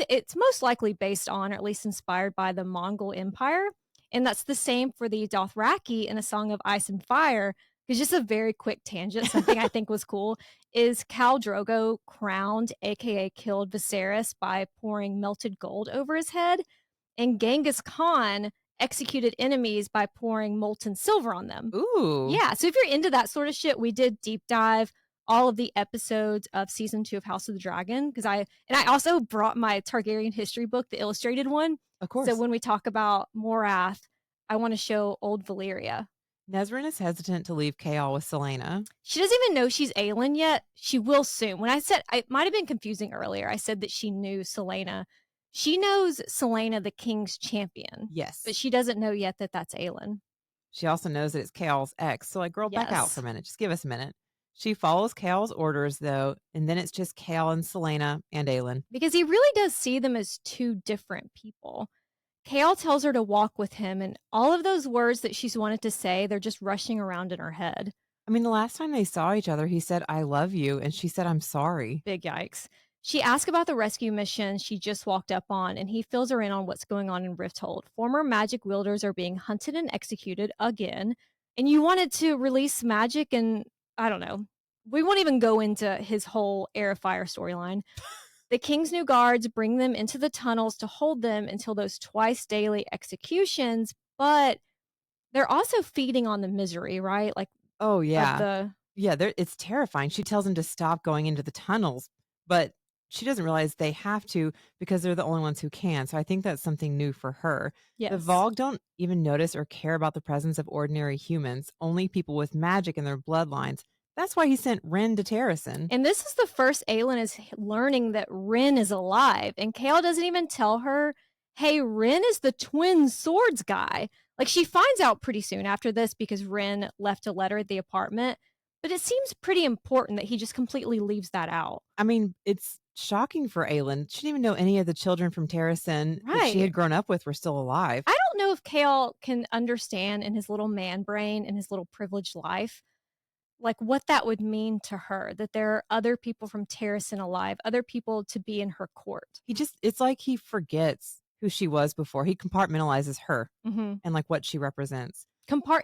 it's most likely based on, or at least inspired by, the Mongol Empire. And that's the same for the Dothraki in A Song of Ice and Fire. Because just a very quick tangent, something I think was cool, is Khal Drogo crowned, aka killed Viserys by pouring melted gold over his head, and Genghis Khan executed enemies by pouring molten silver on them. Ooh. Yeah, so if you're into that sort of shit, we did deep dive all of the episodes of season 2 of House of the Dragon, because I also brought my Targaryen history book, the illustrated one. Of course. So when we talk about Morath, I want to show old Valyria. Nezrin is hesitant to leave Chaol with Selena. She doesn't even know she's Aelin yet. She will soon. When I said, it might have been confusing earlier, I said that she knew Selena. She knows Selena, the king's champion. Yes. But she doesn't know yet that that's Aelin. She also knows that it's Chaol's ex. So, girl, back out Yes. for a minute. Just give us a minute. She follows Chaol's orders, though, and then it's just Chaol and Selena and Aelin. Because he really does see them as two different people. Chaol tells her to walk with him, and all of those words that she's wanted to say, they're just rushing around in her head. I mean, the last time they saw each other, he said, "I love you," and she said, "I'm sorry." Big yikes. She asks about the rescue mission she just walked up on, and he fills her in on what's going on in Rifthold. Former magic wielders are being hunted and executed again, and you wanted to release magic, and I don't know. We won't even go into his whole Heir of Fire storyline. The king's new guards bring them into the tunnels to hold them until those twice daily executions, but they're also feeding on the misery, right? Like, Oh, yeah. of the Yeah, it's terrifying. She tells him to stop going into the tunnels, but she doesn't realize they have to because they're the only ones who can. So I think that's something new for her. yes. The Vogue don't even notice or care about the presence of ordinary humans, only people with magic in their bloodlines. That's why he sent Ren to Terrasen. And this is the first Aelin is learning that Ren is alive. And Chaol doesn't even tell her, hey, Ren is the twin swords guy. Like, she finds out pretty soon after this because Ren left a letter at the apartment. But it seems pretty important that he just completely leaves that out. I mean, it's shocking for Aelin. She didn't even know any of the children from Terrasen that she Right. had grown up with were still alive. I don't know if Chaol can understand in his little man brain and his little privileged life like what that would mean to her, that there are other people from Terrasen alive, other people to be in her court. It's like he forgets who she was before. He compartmentalizes her Mhm. and like what she represents.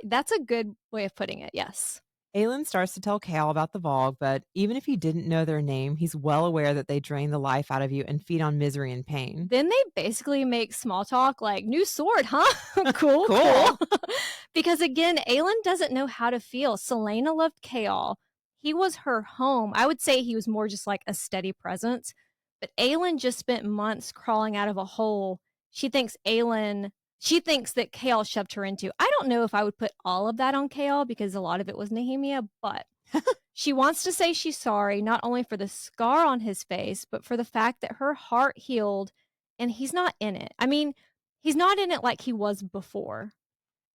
That's a good way of putting it, yes. Aelin starts to tell Cal about the Vogue, but even if he didn't know their name, he's well aware that they drain the life out of you and feed on misery and pain. Then they basically make small talk like, "New sword, huh? Cool, cool." Cool. Because again, Aelin doesn't know how to feel. Selena loved Chaol. He was her home. I would say he was more just like a steady presence. But Aelin just spent months crawling out of a hole. She thinks that Chaol shoved her into. I don't know if I would put all of that on Chaol because a lot of it was Nehemia, but she wants to say she's sorry, not only for the scar on his face, but for the fact that her heart healed and he's not in it. I mean, he's not in it like he was before.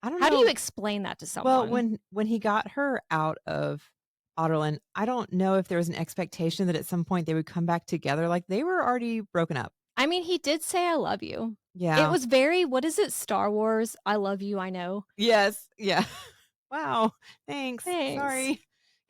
I don't How do you know. explain that to Well, someone? when he got her out of Otterlin, I don't know if there was an expectation that at some point they would come back together. Like they were already broken up. I mean, he did say, I love you. It Yeah. was very, what is it, Star Wars? I love you, I know. Yes. Yeah. Wow. Thanks. Thanks. Sorry.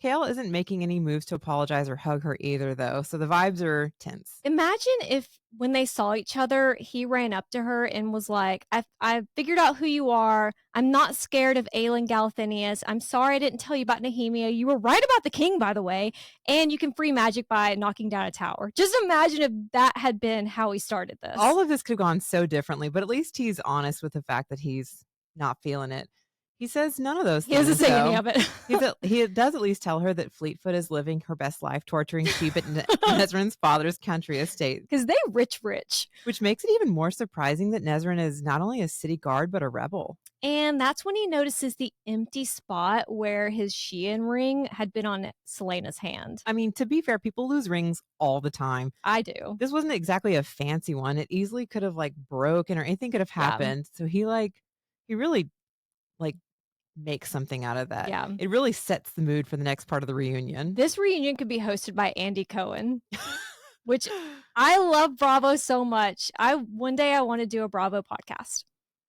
Kale isn't making any moves to apologize or hug her either, though. So the vibes are tense. Imagine if when they saw each other, he ran up to her and was like, I figured out who you are. I'm not scared of Aelin Galathinius. I'm sorry I didn't tell you about Nehemia. You were right about the king, by the way. And you can free magic by knocking down a tower. Just imagine if that had been how he started this. All of this could have gone so differently, but at least he's honest with the fact that he's not feeling it. He says none of those He doesn't things, say any though. of it. He does at least tell her that Fleetfoot is living her best life, torturing sheep at Nezrin's father's country estate. Because they rich. Which makes it even more surprising that Nezrin is not only a city guard, but a rebel. And that's when he notices the empty spot where his Sheehan ring had been on Selena's hand. I mean, to be fair, people lose rings all the time. I do. This wasn't exactly a fancy one. It easily could have like broken or anything could have happened. So he really like makes something out of that. Yeah. It really sets the mood for the next part of the reunion. This reunion could be hosted by Andy Cohen, which I love Bravo so much. One day I want to do a Bravo podcast.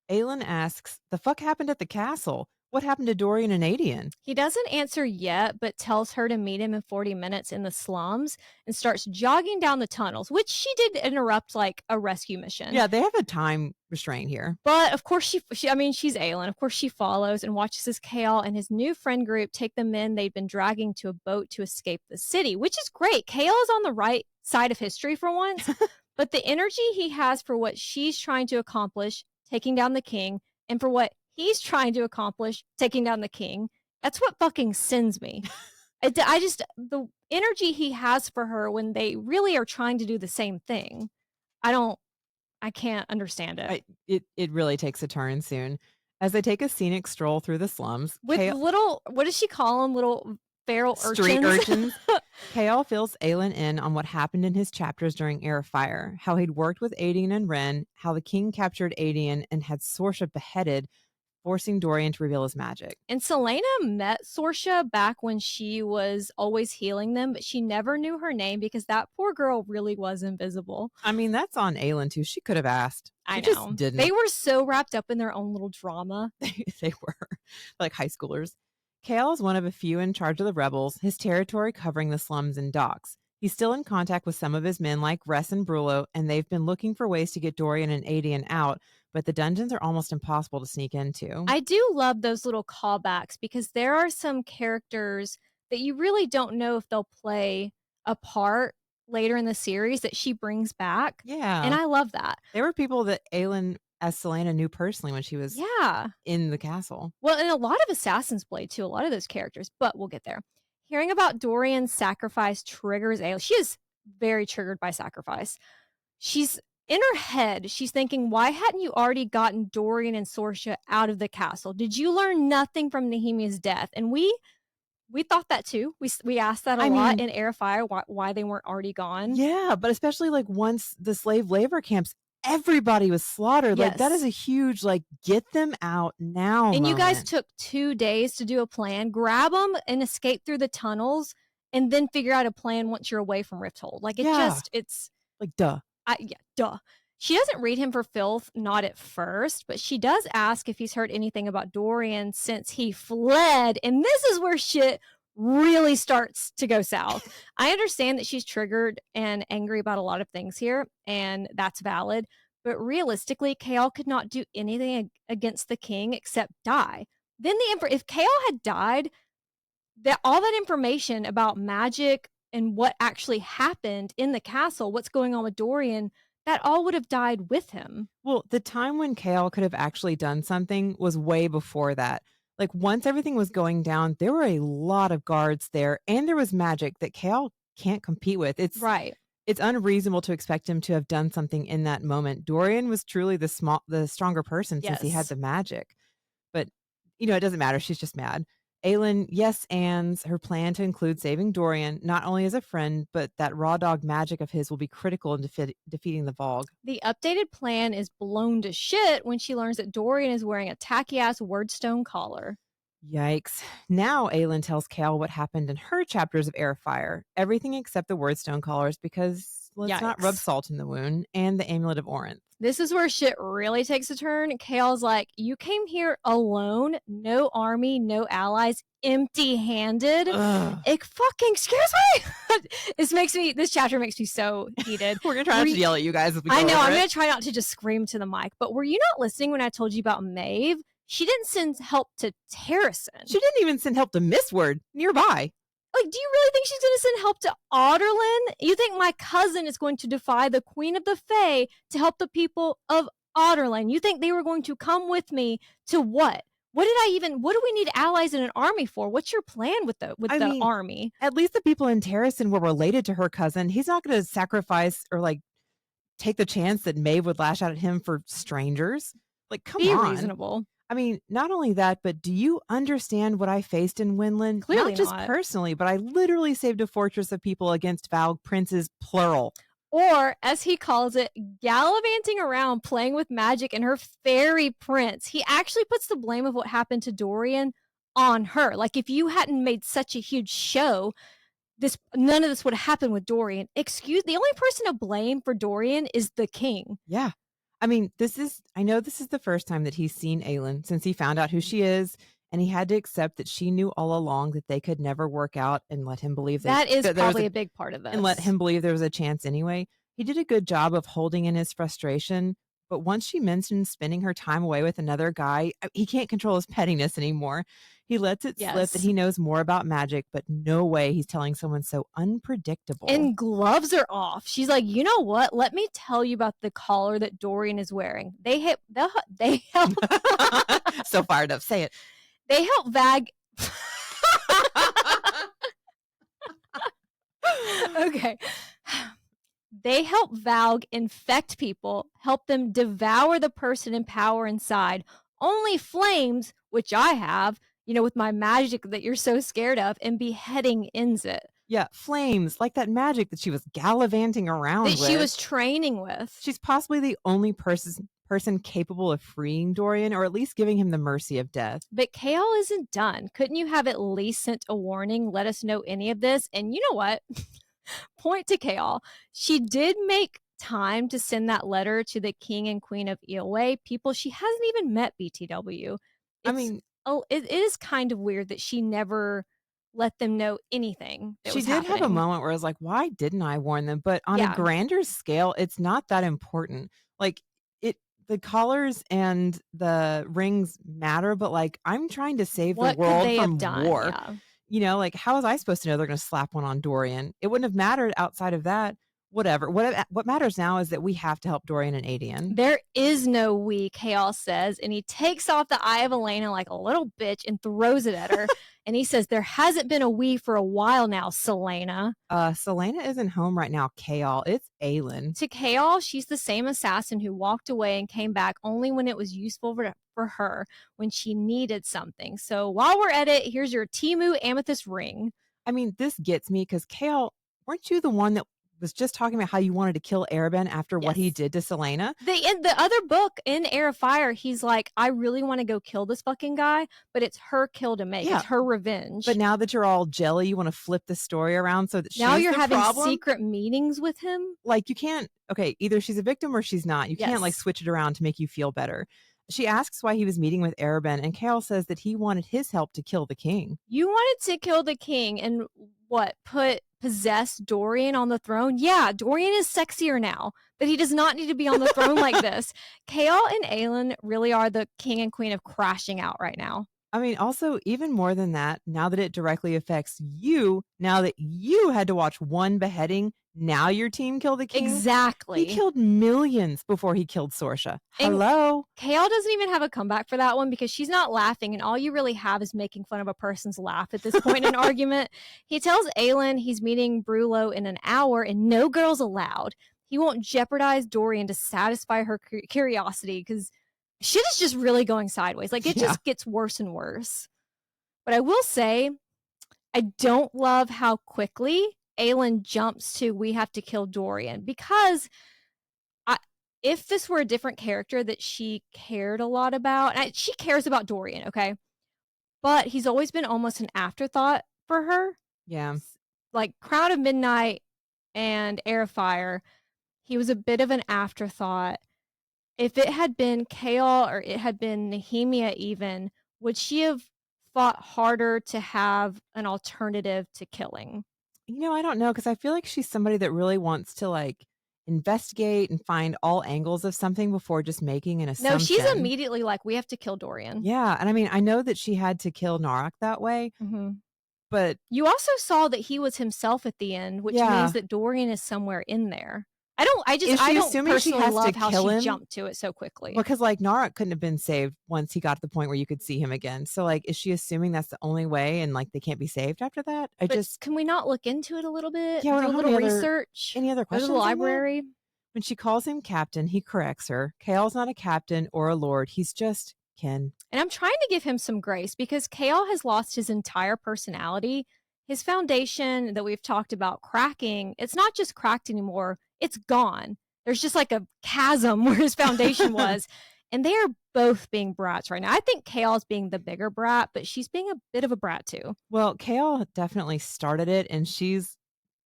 Aelin asks, the fuck happened at the castle? What happened to Dorian and Adian? He doesn't answer yet, but tells her to meet him in 40 minutes in the slums and starts jogging down the tunnels, which she did interrupt like a rescue mission. Yeah, they have a time restraint here. But of course she's Aelin. Of course she follows and watches as Chaol and his new friend group take the men they'd been dragging to a boat to escape the city, which is great. Chaol is on the right side of history for once, but the energy he has for what she's trying to accomplish, taking down the king, and for what he's trying to accomplish, taking down the king, that's what fucking sends me. The energy he has for her when they really are trying to do the same thing, I can't understand it. It really takes a turn soon. As they take a scenic stroll through the slums. With what does she call them? Little feral street urchins? Chaol fills Aelin in on what happened in his chapters during Heir of Fire, how he'd worked with Adian and Ren, how the king captured Adian and had Sorsha beheaded, forcing Dorian to reveal his magic. And Selena met Sorsha back when she was always healing them, but she never knew her name because that poor girl really was invisible. I mean, that's on Aelin too. She could have asked. I know. Just didn't. They were so wrapped up in their own little drama. They were like high schoolers. Chaol is one of a few in charge of the rebels, his territory covering the slums and docks. He's still in contact with some of his men like Ress and Brullo, and they've been looking for ways to get Dorian and Adian out, but the dungeons are almost impossible to sneak into. I do love those little callbacks because there are some characters that you really don't know if they'll play a part later in the series that she brings back. Yeah. And I love that. There were people that Aelin as Selena knew personally when she was in the castle. Well, and a lot of Assassin's Blade too, a lot of those characters, but we'll get there. Hearing about Dorian's sacrifice triggers Aelin. She is very triggered by sacrifice. She's in her head, she's thinking, why hadn't you already gotten Dorian and Sorsha out of the castle? Did you learn nothing from Nehemia's death? And we thought that too. We asked that a lot in Heir of Fire, why they weren't already gone. Yeah, but especially like once the slave labor camps, everybody was slaughtered. Yes. Like that is a huge get them out now And moment. you guys took 2 days to do a plan, grab them and escape through the tunnels and then figure out a plan once you're away from Rifthold. Like it's like duh. Duh. She doesn't read him for filth, not at first, but she does ask if he's heard anything about Dorian since he fled. And this is where shit really starts to go south. I understand that she's triggered and angry about a lot of things here, and that's valid. But realistically, Kael could not do anything against the king except die. Then if Kael had died, that all that information about magic and what actually happened in the castle, what's going on with Dorian, that all would have died with him. Well, the time when Kale could have actually done something was way before that. Like once everything was going down, there were a lot of guards there, and there was magic that Kale can't compete with. Right. It's unreasonable to expect him to have done something in that moment. Dorian was truly the stronger person since he had Yes. the magic. But it doesn't matter. She's just mad. Aelin, yes, ands her plan to include saving Dorian, not only as a friend, but that raw dog magic of his will be critical in defeating the Vogue. The updated plan is blown to shit when she learns that Dorian is wearing a tacky ass Wordstone collar. Yikes. Now Aelin tells Kale what happened in her chapters of Air Fire. Everything except the Wordstone collars because let's not rub salt in the wound, and the Amulet of Orinth. This is where shit really takes a turn. Kale's like, you came here alone, no army, no allies, empty-handed. It fucking scares me. This chapter makes me so heated. We're gonna try not to yell at you guys as we go. I know, I'm gonna try not to just scream to the mic, but were you not listening when I told you about Maeve? She didn't send help to Terrason. She didn't even send help to Mistward nearby. Like, do you really think she's going to send help to Otterlin? You think my cousin is going to defy the Queen of the Fae to help the people of Otterlin? You think they were going to come with me to what? What do we need allies in an army for? What's your plan with the army? At least the people in Terrason were related to her cousin. He's not going to sacrifice or take the chance that Maeve would lash out at him for strangers. Like, come on. Be reasonable. I mean, not only that, but do you understand what I faced in Winland? Clearly not just personally, but I literally saved a fortress of people against Valg princes, plural. Or, as he calls it, gallivanting around playing with magic and her fairy prince. He actually puts the blame of what happened to Dorian on her. Like, if you hadn't made such a huge show, none of this would have happened with Dorian. The only person to blame for Dorian is the king. Yeah. I mean, I know this is the first time that he's seen Aelin since he found out who she is, and he had to accept that she knew all along that they could never work out and let him believe that is probably a big part of this. And let him believe there was a chance anyway. He did a good job of holding in his frustration, but once she mentioned spending her time away with another guy, he can't control his pettiness anymore. He lets it slip that he knows more about magic, but no way he's telling someone so unpredictable. And gloves are off. She's like, you know what? Let me tell you about the collar that Dorian is wearing. They help. So fired up. Say it. They help Vag. Okay. They help Valg infect people, help them devour the person in power inside. Only flames, which I have, with my magic that you're so scared of, and beheading ends it. Yeah, flames, like that magic that she was gallivanting around with. That she was training with. She's possibly the only person capable of freeing Dorian, or at least giving him the mercy of death. But Kael isn't done. Couldn't you have at least sent a warning, let us know any of this? And you know what? Point to Kael. She did make time to send that letter to the king and queen of Eelway, people she hasn't even met, BTW. It is kind of weird that she never let them know anything that was happening. She did have a moment where I was like, why didn't I warn them? But on a grander scale, it's not that important. Like, the collars and the rings matter, but I'm trying to save the world from war. Yeah. How was I supposed to know they're going to slap one on Dorian? It wouldn't have mattered outside of that. Whatever. What matters now is that we have to help Dorian and Adian. There is no we, Kael says, and he takes off the eye of Elena like a little bitch and throws it at her. And he says, there hasn't been a we for a while now, Selena. Selena isn't home right now, Kael. It's Aelin. To Kael, she's the same assassin who walked away and came back only when it was useful for her, when she needed something. So while we're at it, here's your Timu amethyst ring. I mean, this gets me because Kael, weren't you the one that was just talking about how you wanted to kill Arabin after what he did to Selena? In the other book, in Air of Fire, he's like, I really want to go kill this fucking guy, but it's her kill to make. Yeah. It's her revenge. But now that you're all jelly, you want to flip the story around so that now you're having secret meetings with him? You can't, either she's a victim or she's not. You can't switch it around to make you feel better. She asks why he was meeting with Arabin, and Kale says that he wanted his help to kill the king. You wanted to kill the king and what? Possess Dorian on the throne? Yeah, Dorian is sexier now, but he does not need to be on the throne like this. Kale and Aelin really are the king and queen of crashing out right now. I mean, also, even more than that, now that it directly affects you, now that you had to watch one beheading, now your team killed the king. He Exactly. killed millions before he killed Sorsha. And Hello? Kale doesn't even have a comeback for that one because she's not laughing, and all you really have is making fun of a person's laugh at this point in an argument. He tells Aelin he's meeting Brullo in an hour and no girls allowed. He won't jeopardize Dorian to satisfy her curiosity because shit is just really going sideways. Like, it just gets worse and worse. But I will say, I don't love how quickly Aelin jumps to we have to kill Dorian, because if this were a different character that she cared a lot about, she cares about Dorian, okay? But he's always been almost an afterthought for her. Yeah. Like Crown of Midnight and Heir of Fire, he was a bit of an afterthought. If it had been Chaol or it had been Nehemia even, would she have fought harder to have an alternative to killing? You know, I don't know, because I feel like she's somebody that really wants to, like, investigate and find all angles of something before just making an assumption. No, she's immediately like, we have to kill Dorian. Yeah, and I mean, I know that she had to kill Narok that way, but you also saw that he was himself at the end, which means that Dorian is somewhere in there. I don't personally love how she jumped to it so quickly. Because like Narok couldn't have been saved once he got to the point where you could see him again. So like, is she assuming that's the only way and like they can't be saved after that? Can we not look into it a little bit? Yeah, do a little research. Any other questions? Go to the library. When she calls him captain, he corrects her. Chaol's not a captain or a lord. He's just Ken. And I'm trying to give him some grace because Chaol has lost his entire personality. His foundation that we've talked about cracking, it's not just cracked anymore. It's gone. There's just like a chasm where his foundation was. And they are both being brats right now. I think Chaol's being the bigger brat, but she's being a bit of a brat too. Well, Chaol definitely started it, and she's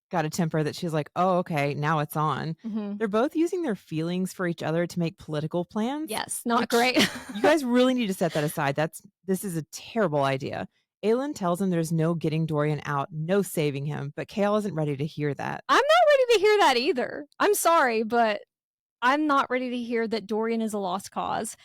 got a temper that she's like, oh, okay, now it's on. They're both using their feelings for each other to make political plans. Yes, not great. You guys really need to set that aside. This is a terrible idea. Aelin tells him there's no getting Dorian out, no saving him, but Chaol isn't ready to hear that. I'm not ready to hear that either. I'm sorry, but I'm not ready to hear that Dorian is a lost cause.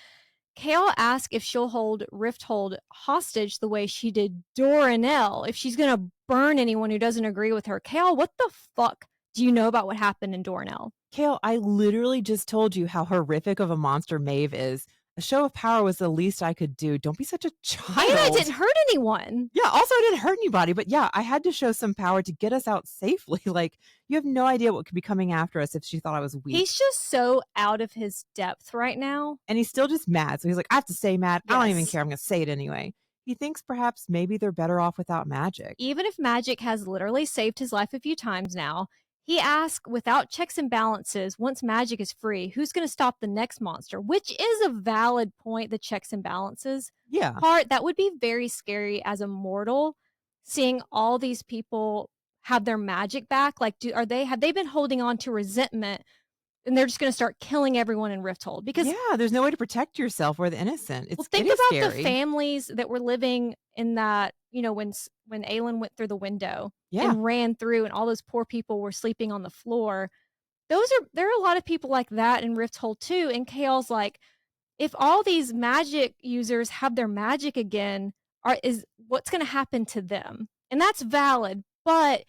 Chaol asks if she'll hold Rifthold hostage the way she did Doranel, if she's going to burn anyone who doesn't agree with her. Chaol, what the fuck do you know about what happened in Doranel? Chaol, I literally just told you how horrific of a monster Maeve is. A show of power was the least I could do. Don't be such a child. And I didn't hurt anyone. Yeah, also I didn't hurt anybody. But yeah, I had to show some power to get us out safely. Like, you have no idea what could be coming after us if she thought I was weak. He's just so out of his depth right now. And he's still just mad. So he's like, I have to stay mad. Yes. I don't even care. I'm going to say it anyway. He thinks perhaps maybe they're better off without magic. Even if magic has literally saved his life a few times now, he asks, without checks and balances, once magic is free, who's going to stop the next monster? Which is a valid point, the checks and balances part. That would be very scary as a mortal, seeing all these people have their magic back. Like, have they been holding on to resentment and they're just going to start killing everyone in Rifthold? Because there's no way to protect yourself or the innocent. Think about scary. The families that were living in that, when Aelin went through the window and ran through and all those poor people were sleeping on the floor. There are a lot of people like that in Rifthold too. And Chaol's like, if all these magic users have their magic again, what's going to happen to them? And that's valid. But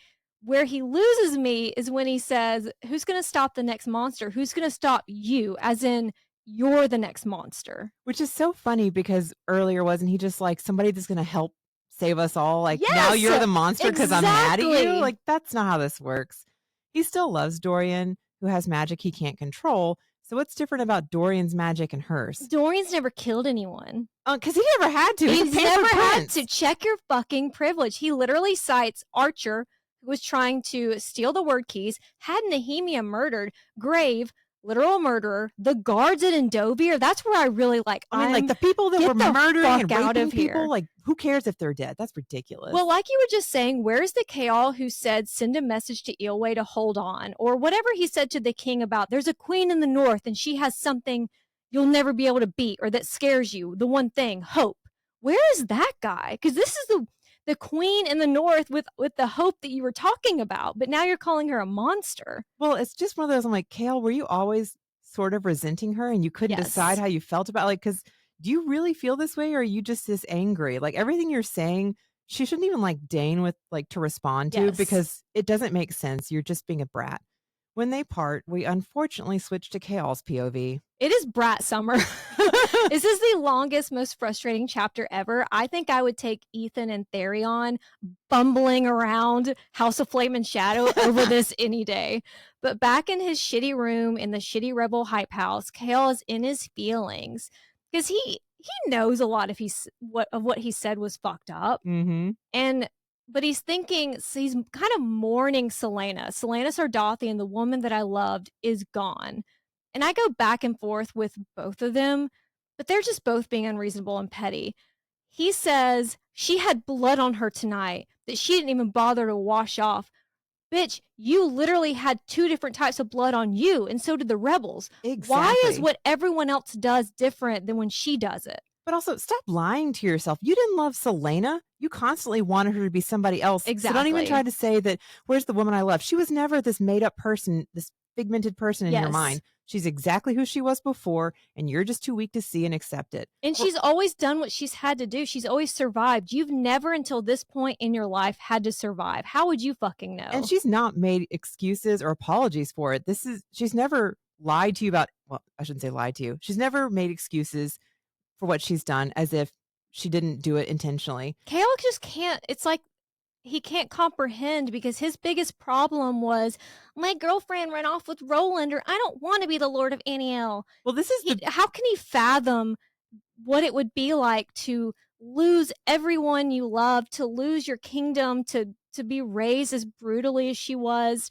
where he loses me is when he says, who's going to stop the next monster? Who's going to stop you? As in, you're the next monster. Which is so funny because earlier, wasn't he just like somebody that's going to help save us all? Like, now you're the monster because I'm mad at you? Like, that's not how this works. He still loves Dorian, who has magic he can't control. So what's different about Dorian's magic and hers? Dorian's never killed anyone. Because he never had to. He's never had to. Check your fucking privilege. He literally cites Archer, who was trying to steal the word keys, had Nehemia murdered, Grave, literal murderer, the guards at Endovir. That's where I really like. I mean, like the people that were murdering and raping people. Like, who cares if they're dead? That's ridiculous. Well, like you were just saying, where's the Chaol who said send a message to Eelway to hold on, or whatever he said to the king about there's a queen in the north and she has something you'll never be able to beat or that scares you, the one thing, hope. Where is that guy? Because this is the queen in the north with the hope that you were talking about, but now you're calling her a monster. Well, it's just one of those, I'm like, Kale, were you always sort of resenting her and you couldn't decide Yes. how you felt about, like, because do you really feel this way or are you just this angry? Like, everything you're saying, she shouldn't even like deign with like to respond to Yes. because it doesn't make sense. You're just being a brat. When they part, we unfortunately switch to Kale's POV. It is brat summer. This is the longest, most frustrating chapter ever. I think I would take Ethan and Therion bumbling around House of Flame and Shadow over this any day. But back in his shitty room in the shitty rebel hype house, Kale is in his feelings because he knows a lot of what he said was fucked up. Mm-hmm. And but he's thinking, so he's kind of mourning Selena. Selena Sardathian, the woman that I loved, is gone. And I go back and forth with both of them, but they're just both being unreasonable and petty. He says she had blood on her tonight that she didn't even bother to wash off. Bitch, you literally had two different types of blood on you, and so did the rebels. Why is Exactly. what everyone else does different than when she does it? But also, stop lying to yourself. You didn't love Selena. You constantly wanted her to be somebody else. So don't even Exactly. try to say that, where's the woman I love? She was never this made up person, this figmented person in your Yes. mind. She's exactly who she was before, and you're just too weak to see and accept it. And she's always done what she's had to do. She's always survived. You've never until this point in your life had to survive. How would you fucking And know? she's not made excuses or apologies for it. She's never lied to you about, well, I shouldn't say lied to you. She's never made excuses for what she's done as if she didn't do it intentionally. Kale just can't. It's like he can't comprehend because his biggest problem was my girlfriend ran off with Roland, or I don't want to be the Lord of Aniel. Well, this is How can he fathom what it would be like to lose everyone you love, to lose your kingdom, to be raised as brutally as she was?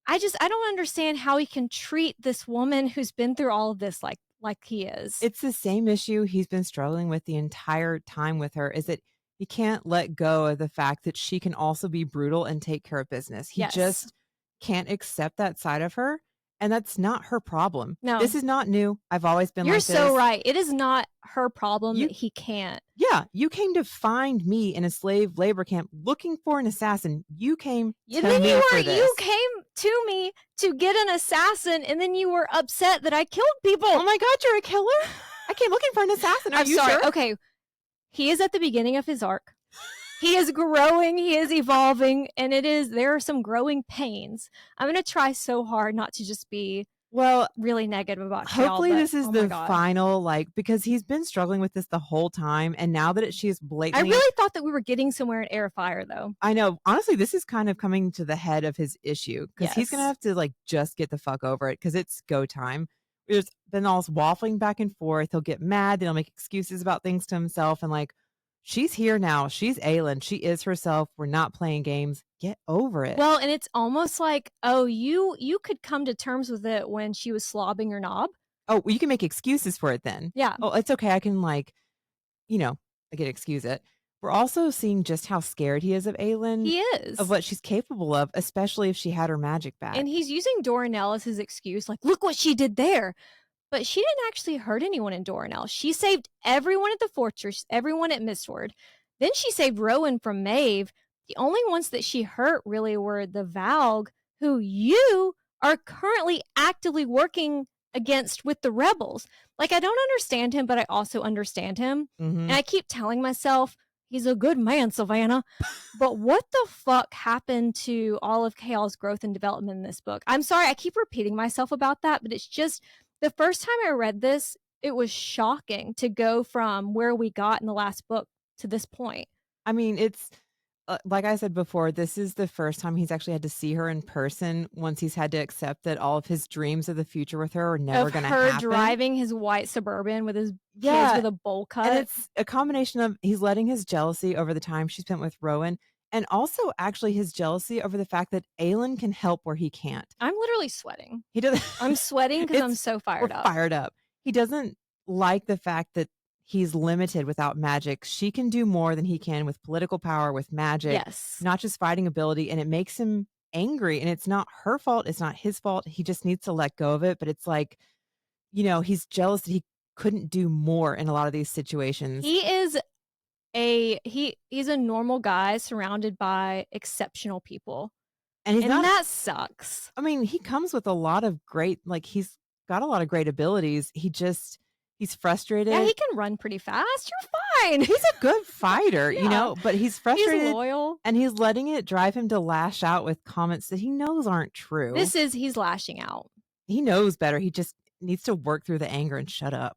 I don't understand how he can treat this woman who's been through all of this like he is. It's the same issue he's been struggling with the entire time with her, is that he can't let go of the fact that she can also be brutal and take care of business. He Yes. just can't accept that side of her, and that's not her problem. No. This is not new. I've always been You're like so this. right. It is not her problem You that he can't. Yeah, you came to find me in a slave labor camp looking for an assassin. You came And to then me for this. you came to me to get an assassin, and then you were upset that I killed people. Oh my God, you're a killer? I came looking for an assassin. Are I'm you sorry. sure? Okay. He is at the beginning of his arc. He is growing, he is evolving, and there are some growing pains. I'm going to try so hard not to just be really negative about Kale. Hopefully this is the God. final, like, because he's been struggling with this the whole time, and now that she's I blatantly, really thought that we were getting somewhere in Air of Fire, though. I know, honestly, this is kind of coming to the head of his issue, because he's gonna Yes. have to like just get the fuck over it, because it's go time. There's been all this waffling back and forth. He'll get mad, then he'll make excuses about things to himself, and like, she's here now. She's Aelin. She is herself. We're not playing games. Get over it. Well, and it's almost like, oh, you could come to terms with it when she was slobbing your knob. Oh, well, you can make excuses for it then. Yeah. Oh, it's okay. I can like, I can excuse it. We're also seeing just how scared he is of Aelin. He is. Of what she's capable of, especially if she had her magic back. And he's using Doranelle as his excuse, like, look what she did there. But she didn't actually hurt anyone in Doranelle. She saved everyone at the fortress, everyone at Mistward. Then she saved Rowan from Maeve. The only ones that she hurt really were the Valg, who you are currently actively working against with the rebels. Like, I don't understand him, but I also understand him. And I keep telling myself, he's a good man, Savannah. But what the fuck happened to all of Kale's growth and development in this book? I'm sorry, I keep repeating myself about that, but it's just the first time I read this, it was shocking to go from where we got in the last book to this point. I mean, it's like I said before, this is the first time he's actually had to see her in person once he's had to accept that all of his dreams of the future with her are never going to happen. Her driving his white Suburban with his kids with a bowl cut. And it's a combination of he's letting his jealousy over the time she spent with Rowan, and also actually his jealousy over the fact that Aelin can help where he can't. I'm literally sweating. He doesn't. I'm sweating because I'm so fired up. Fired up. He doesn't like the fact that he's limited without magic. She can do more than he can with political power, with magic. Yes. Not just fighting ability. And it makes him angry. And it's not her fault. It's not his fault. He just needs to let go of it. But it's like, he's jealous that he couldn't do more in a lot of these situations. He is he's a normal guy surrounded by exceptional people, And he's and not that sucks. I mean, he comes with a lot of great he's got a lot of great abilities. He's Yeah, frustrated. he can run pretty fast. You're fine. He's a good fighter, Yeah. but he's He's frustrated loyal. and he's letting it drive him to lash out with comments that he knows aren't true. He's lashing out. He knows better. He just needs to work through the anger and shut up.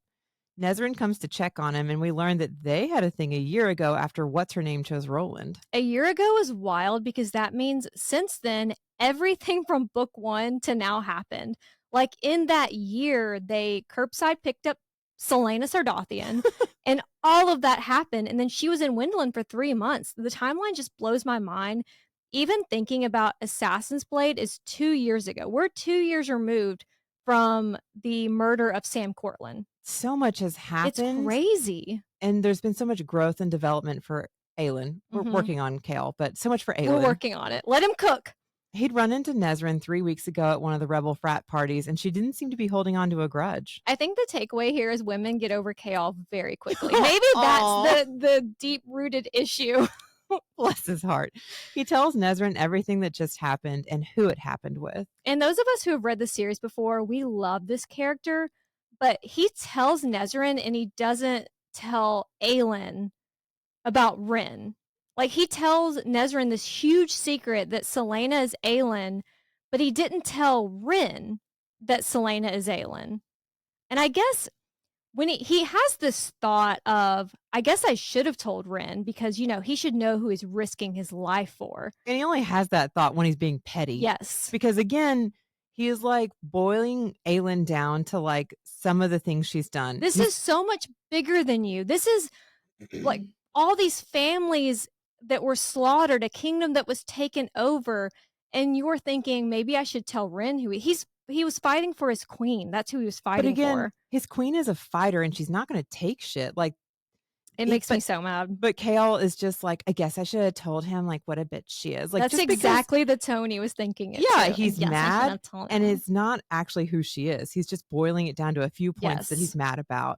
Nezrin comes to check on him, and we learn that they had a thing a year ago after what's her name chose Roland. A year ago is wild because that means since then, everything from book 1 to now happened. Like in that year, they curbside picked up Selena Sardathian, and all of that happened. And then she was in Wendland for 3 months. The timeline just blows my mind. Even thinking about Assassin's Blade is 2 years ago. We're 2 years removed from the murder of Sam Cortland. So much has It's happened. crazy. And there's been so much growth and development for Aelin. We're working on Kale, but so much for Aelin. We're working on it. Let him cook. He'd run into Nezrin 3 weeks ago at one of the rebel frat parties, and she didn't seem to be holding on to a grudge. I think the takeaway here is women get over Chaol very quickly. Maybe that's the deep-rooted issue. Bless his heart. He tells Nezrin everything that just happened and who it happened with. And those of us who have read the series before, we love this character, but he tells Nezrin and he doesn't tell Aelin about Ren. Like, he tells Nezrin this huge secret that Selena is Aelin, but he didn't tell Ren that Selena is Aelin. And I guess when he has this thought of, I guess I should have told Ren because, he should know who he's risking his life for. And he only has that thought when he's being petty. Yes. Because again, he is boiling Aelin down to some of the things she's done. This is so much bigger than you. This is like all these families that were slaughtered, a kingdom that was taken over, and you're thinking maybe I should tell Ren who he was fighting for his queen. That's who he was fighting but again, for. His queen is a fighter and she's not going to take shit. It makes me so mad. But Kale is just I guess I should have told him what a bitch she is. That's exactly the tone he was thinking it Yeah, too. he's Yes, mad and it's not actually who she is. He's just boiling it down to a few points that he's mad about.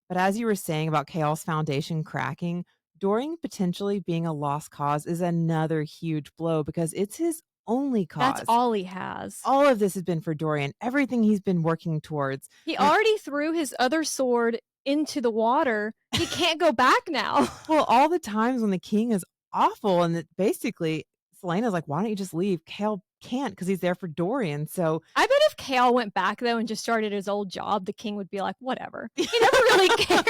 But as you were saying about Kale's foundation cracking, Dorian potentially being a lost cause is another huge blow because it's his only cause. That's all he has. All of this has been for Dorian. Everything he's been working towards. He already threw his other sword into the water. He can't go back now. Well, all the times when the king is awful and that basically Selena's like, why don't you just leave? Kale can't because he's there for Dorian. So I bet if Kale went back though and just started his old job, the king would be like, whatever. He never really cared.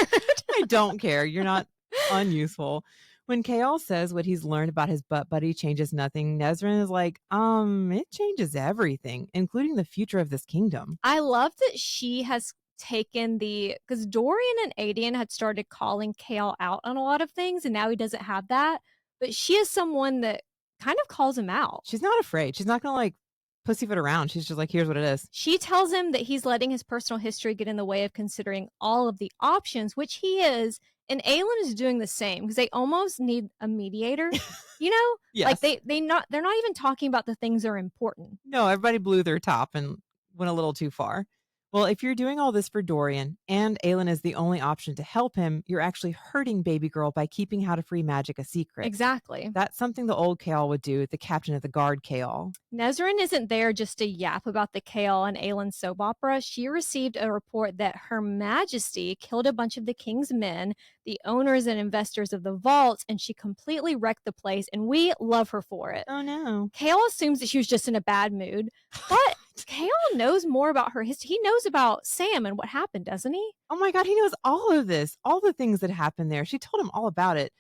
I don't care. You're not unuseful. When Kale says what he's learned about his butt buddy changes nothing, Nezrin is like, it changes everything, including the future of this kingdom. I love that she has taken because Dorian and Aedion had started calling Kale out on a lot of things, and now he doesn't have that. But she is someone that kind of calls him out. She's not afraid. She's not going to pussyfoot around. She's just here's what it is. She tells him that he's letting his personal history get in the way of considering all of the options, which he is. And Aelin is doing the same because they almost need a mediator, Yes. they're not even talking about the things that are important. No, everybody blew their top and went a little too far. Well, if you're doing all this for Dorian and Aelin is the only option to help him, you're actually hurting baby girl by keeping how to free magic a secret. Exactly. That's something the old Kale would do, the captain of the guard Kale. Nezrin isn't there just to yap about the Kale and Aelin soap opera. She received a report that Her Majesty killed a bunch of the king's men, the owners and investors of the vaults, and she completely wrecked the place, and we love her for it. Oh, no. Kale assumes that she was just in a bad mood, but Kale knows more about her history. He knows about Sam and what happened, doesn't he? Oh my God, he knows all of this, all the things that happened there. She told him all about it.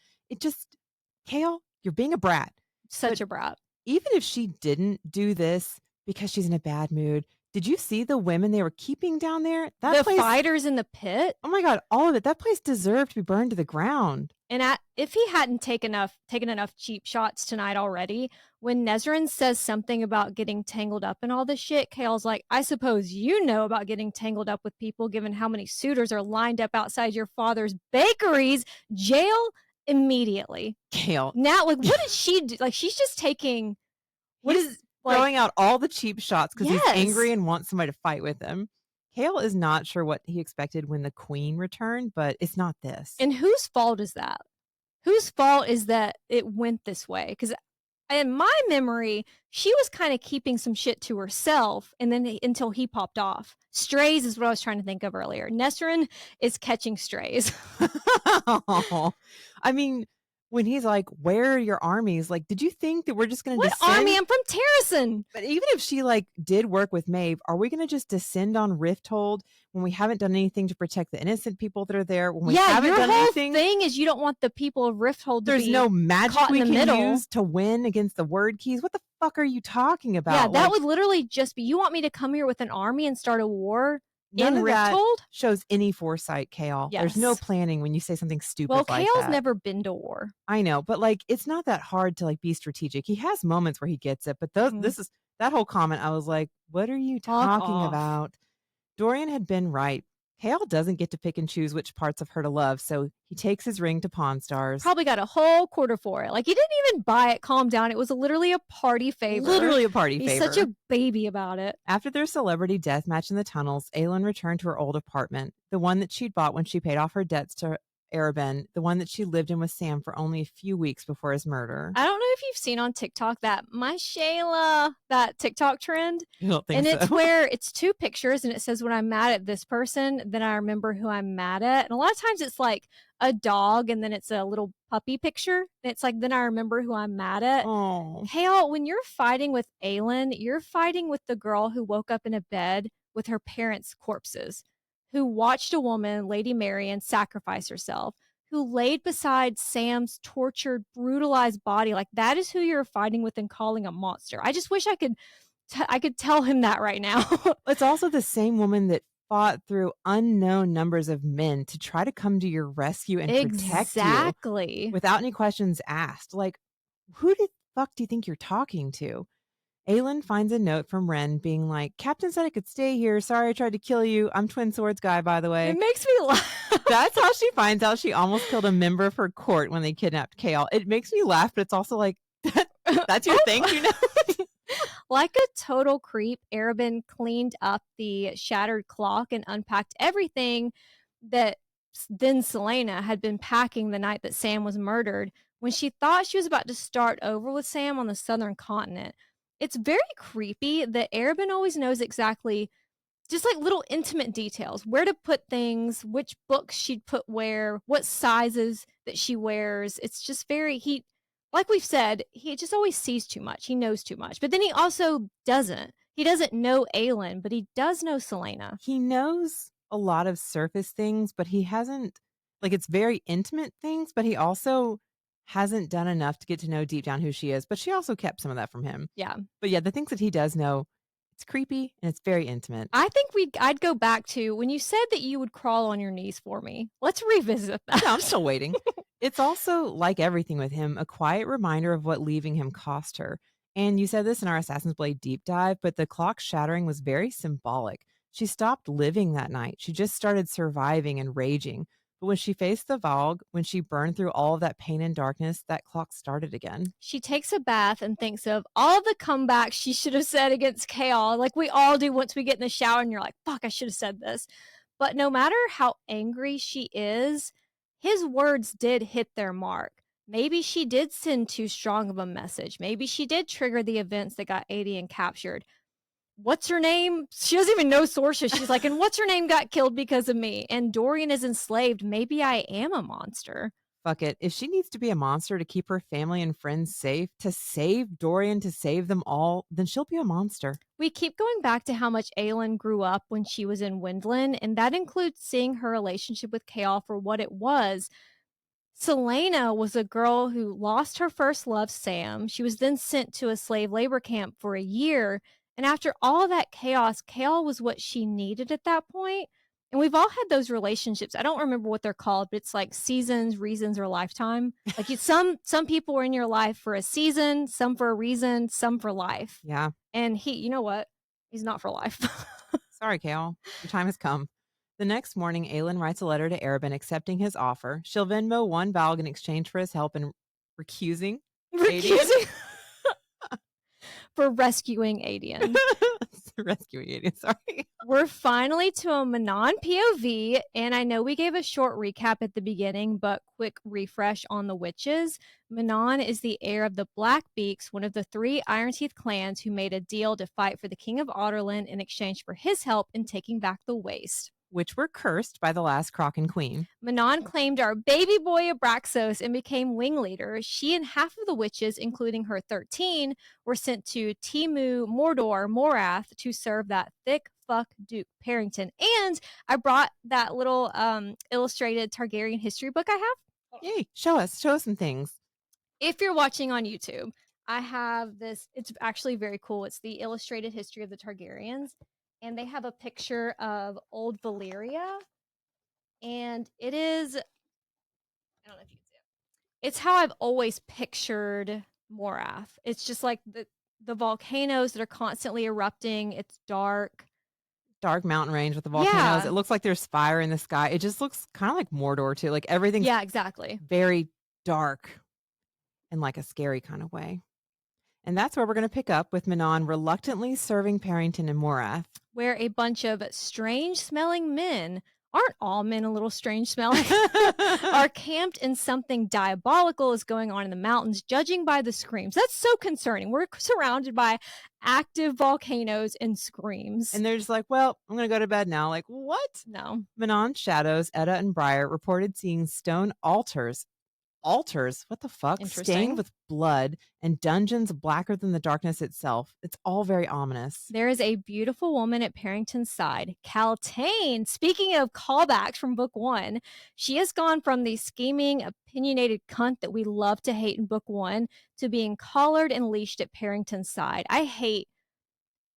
Kale, you're being a brat. Such a brat. Even if she didn't do this because she's in a bad mood, did you see the women they were keeping down there? The fighters in the pit? Oh my God, all of it. That place deserved to be burned to the ground. And if he hadn't taken enough cheap shots tonight already, when Nezrin says something about getting tangled up in all this shit, Kale's like, I suppose you know about getting tangled up with people given how many suitors are lined up outside your father's bakeries. Jail immediately. Kale. Now, what did she do? She's just taking... Throwing out all the cheap shots because Yes. he's angry and wants somebody to fight with him. Kale is not sure what he expected when the queen returned, but it's not this. And whose fault is that? Whose fault is that it went this way? Because in my memory, she was kind of keeping some shit to herself, and then until he popped off. Strays is what I was trying to think of earlier. Nesrin is catching strays. I mean, when he's like, "Where are your armies?" Like, did you think that we're just going to What descend? army? I'm from Terrason. But even if she like did work with Maeve, are we going to just descend on Rifthold when we haven't done anything to protect the innocent people that are there? When we Yeah, haven't your done whole anything, thing is you don't want the people of Rifthold to there's be no magic caught in we the can middle. use to win against the word keys. What the fuck are you talking about? Yeah, that Like, would literally just be you want me to come here with an army and start a war in none of that Rifthold? shows any foresight, Kale. There's no Yes. planning when you say something stupid Well, like Kale's that. never been to war. I know, but like it's not that hard to like be strategic. He has moments where he gets it, but those Mhm. this is that whole comment. I was like, what are you Fuck talking off. about? Dorian had been right. Kale doesn't get to pick and choose which parts of her to love, so he takes his ring to Pawn Stars. Probably got a whole quarter for it. Like, he didn't even buy it. Calm down. It was literally a party favor. Literally a party He's favor. such a baby about it. After their celebrity death match in the tunnels, Aelin returned to her old apartment, the one that she'd bought when she paid off her debts to Arabin, the one that she lived in with Sam for only a few weeks before his murder. I don't know if you've seen on TikTok that my Shayla, that TikTok trend. I don't think And it's so. where it's two pictures and it says, when I'm mad at this person, then I remember who I'm mad at. And a lot of times it's like a dog and then it's a little puppy picture. And it's like, then I remember who I'm mad at. Oh, Hale, when you're fighting with Aelin, you're fighting with the girl who woke up in a bed with her parents' corpses, who watched a woman, Lady Marian, sacrifice herself, who laid beside Sam's tortured, brutalized body. Like, that is who you're fighting with and calling a monster. I just wish I could tell him that right now. it's also the same woman that fought through unknown numbers of men to try to come to your rescue and protect you Exactly. without any questions asked. Like, who the fuck do you think you're talking to? Aelin finds a note from Ren being like, Captain said I could stay here. Sorry I tried to kill you. I'm Twin Swords guy, by the way. It makes me laugh. That's how she finds out she almost killed a member of her court when they kidnapped Kale. It makes me laugh, but it's also like, that's your thing, you know? Like a total creep, Arabin cleaned up the shattered clock and unpacked everything that then Selena had been packing the night that Sam was murdered when she thought she was about to start over with Sam on the southern continent. It's very creepy that Arabin always knows exactly just like little intimate details, where to put things, which books she'd put where, what sizes that she wears. It's just very like we've said, he just always sees too much. He knows too much. But then he also doesn't. He doesn't know Aelin, but he does know Selena. He knows a lot of surface things, but he hasn't, like, it's very intimate things, but he also hasn't done enough to get to know deep down who she is. But she also kept some of that from him. Yeah. But yeah, the things that he does know, it's creepy and it's very intimate. I think I'd go back to when you said that you would crawl on your knees for me. Let's revisit that. Yeah, I'm still waiting. It's also, like everything with him, a quiet reminder of what leaving him cost her. And you said this in our Assassin's Blade deep dive, but the clock shattering was very symbolic. She stopped living that night. She just started surviving and raging. But when she faced the Valg, when she burned through all of that pain and darkness, that clock started again. She takes a bath and thinks of all the comebacks she should have said against Chaos, like we all do once we get in the shower and you're like, fuck, I should have said this. But no matter how angry she is, his words did hit their mark. Maybe she did send too strong of a message. Maybe she did trigger the events that got Adian captured. What's her name? She doesn't even know sources. She's like, and what's her name got killed because of me? And Dorian is enslaved. Maybe I am a monster. Fuck it. If she needs to be a monster to keep her family and friends safe, to save Dorian, to save them all, then she'll be a monster. We keep going back to how much Aelin grew up when she was in Windland, and that includes seeing her relationship with Chaol for what it was. Selena was a girl who lost her first love, Sam. She was then sent to a slave labor camp for a year. And after all that chaos, Chaol was what she needed at that point. And we've all had those relationships. I don't remember what they're called, but it's like seasons, reasons, or lifetime. Like some people were in your life for a season, some for a reason, some for life. Yeah. And you know what? He's not for life. Sorry, Chaol. Your time has come. The next morning, Aelin writes a letter to Arabin accepting his offer. She'll Venmo one Valg in exchange for his help in recusing. For rescuing Adian. Rescuing Idiot, sorry. We're finally to a Manon POV, and I know we gave a short recap at the beginning, but quick refresh on the witches. Manon is the heir of the Blackbeaks, one of the 3 Iron Teeth clans who made a deal to fight for the King of Adarlan in exchange for his help in taking back the Waste. Which were cursed by the last Kraken Queen. Manon claimed our baby boy Abraxos and became wing leader. She and half of the witches, including her 13, were sent to Timu, Mordor, Morath to serve that thick fuck Duke Parrington. And I brought that little illustrated Targaryen history book I have. Yay, show us some things. If you're watching on YouTube, I have this. It's actually very cool. It's the illustrated history of the Targaryens. And they have a picture of old Valyria. And it is, I don't know if you can see it. It's how I've always pictured Morath. It's just like the volcanoes that are constantly erupting. It's dark. Dark mountain range with the volcanoes. Yeah. It looks like there's fire in the sky. It just looks kind of like Mordor too. Like everything's Exactly. very dark in like a scary kind of way. And that's where we're going to pick up with Manon reluctantly serving Parrington and Morath. Where a bunch of strange smelling men, aren't all men a little strange smelling, are camped and something diabolical is going on in the mountains, judging by the screams. That's so concerning. We're surrounded by active volcanoes and screams. And they're just like, well, I'm going to go to bed now. Like, what? No. Manon's shadows, Edda and Briar, reported seeing stone altars. Altars, what the fuck? Stained with blood and dungeons blacker than the darkness itself. It's all very ominous. There is a beautiful woman at Parrington's side, Caltaine. Speaking of callbacks from book 1, she has gone from the scheming, opinionated cunt that we love to hate in book 1 to being collared and leashed at Parrington's side. I hate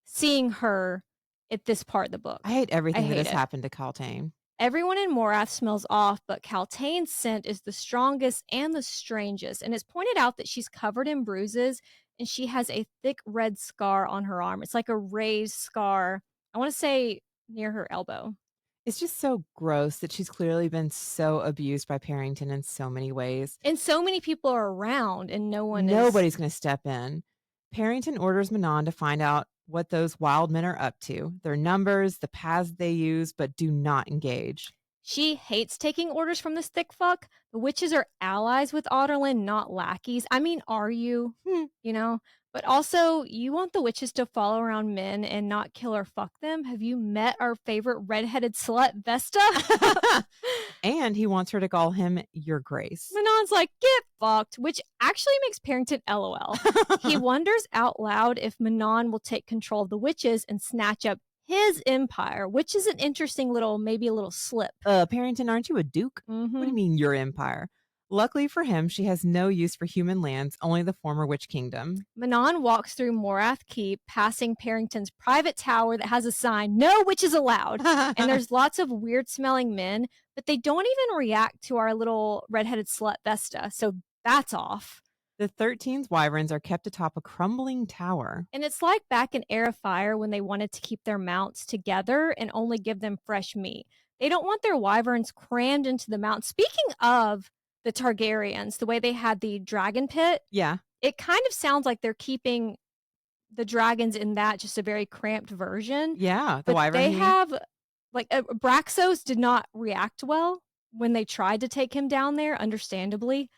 seeing her at this part of the book. I hate everything that has happened to Caltaine. Everyone in Morath smells off, but Caltaine's scent is the strongest and the strangest. And it's pointed out that she's covered in bruises and she has a thick red scar on her arm. It's like a raised scar, I want to say near her elbow. It's just so gross that she's clearly been so abused by Parrington in so many ways. And so many people are around and nobody's going to step in. Parrington orders Manon to find out what those wild men are up to, their numbers, the paths they use, but do not engage. She hates taking orders from this thick fuck. The witches are allies with Adarlan, not lackeys. I mean, are you? You know? But also, you want the witches to follow around men and not kill or fuck them? Have you met our favorite redheaded slut, Vesta? And he wants her to call him Your Grace. Manon's like, get fucked, which actually makes Parrington LOL. He wonders out loud if Manon will take control of the witches and snatch up his empire, which is an interesting little, maybe a little slip. Parrington, aren't you a duke? What do you mean your empire? Luckily for him, she has no use for human lands, only the former Witch Kingdom. Manon walks through Morath Keep, passing Parrington's private tower that has a sign, no witches allowed. And there's lots of weird-smelling men, but they don't even react to our little redheaded slut Vesta, so that's off. The 13's wyverns are kept atop a crumbling tower. And it's like back in Heir of Fire when they wanted to keep their mounts together and only give them fresh meat. They don't want their wyverns crammed into the mount. Speaking of the Targaryens, the way they had the dragon pit. Yeah. It kind of sounds like they're keeping the dragons in that, just a very cramped version. Yeah, the wyvern. They have, like, Abraxos did not react well when they tried to take him down there, understandably.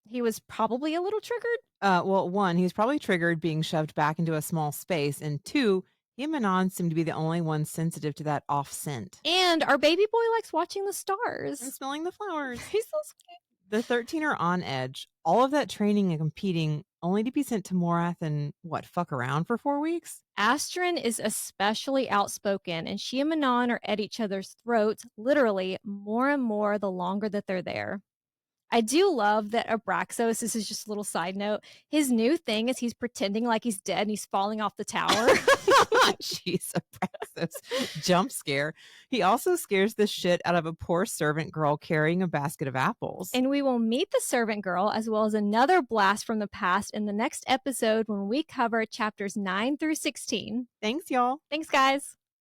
He was probably a little triggered. Well, 1, he was probably triggered being shoved back into a small space, and 2, he and Manon seem to be the only ones sensitive to that off scent. And our baby boy likes watching the stars. And smelling the flowers. He's so sweet. The 13 are on edge. All of that training and competing only to be sent to Morath and, fuck around for 4 weeks? Astrid is especially outspoken, and she and Manon are at each other's throats, literally, more and more the longer that they're there. I do love that Abraxos, this is just a little side note, his new thing is he's pretending like he's dead and he's falling off the tower. Jeez, Abraxos. Jump scare. He also scares the shit out of a poor servant girl carrying a basket of apples. And we will meet the servant girl as well as another blast from the past in the next episode when we cover chapters 9 through 16. Thanks, y'all. Thanks, guys.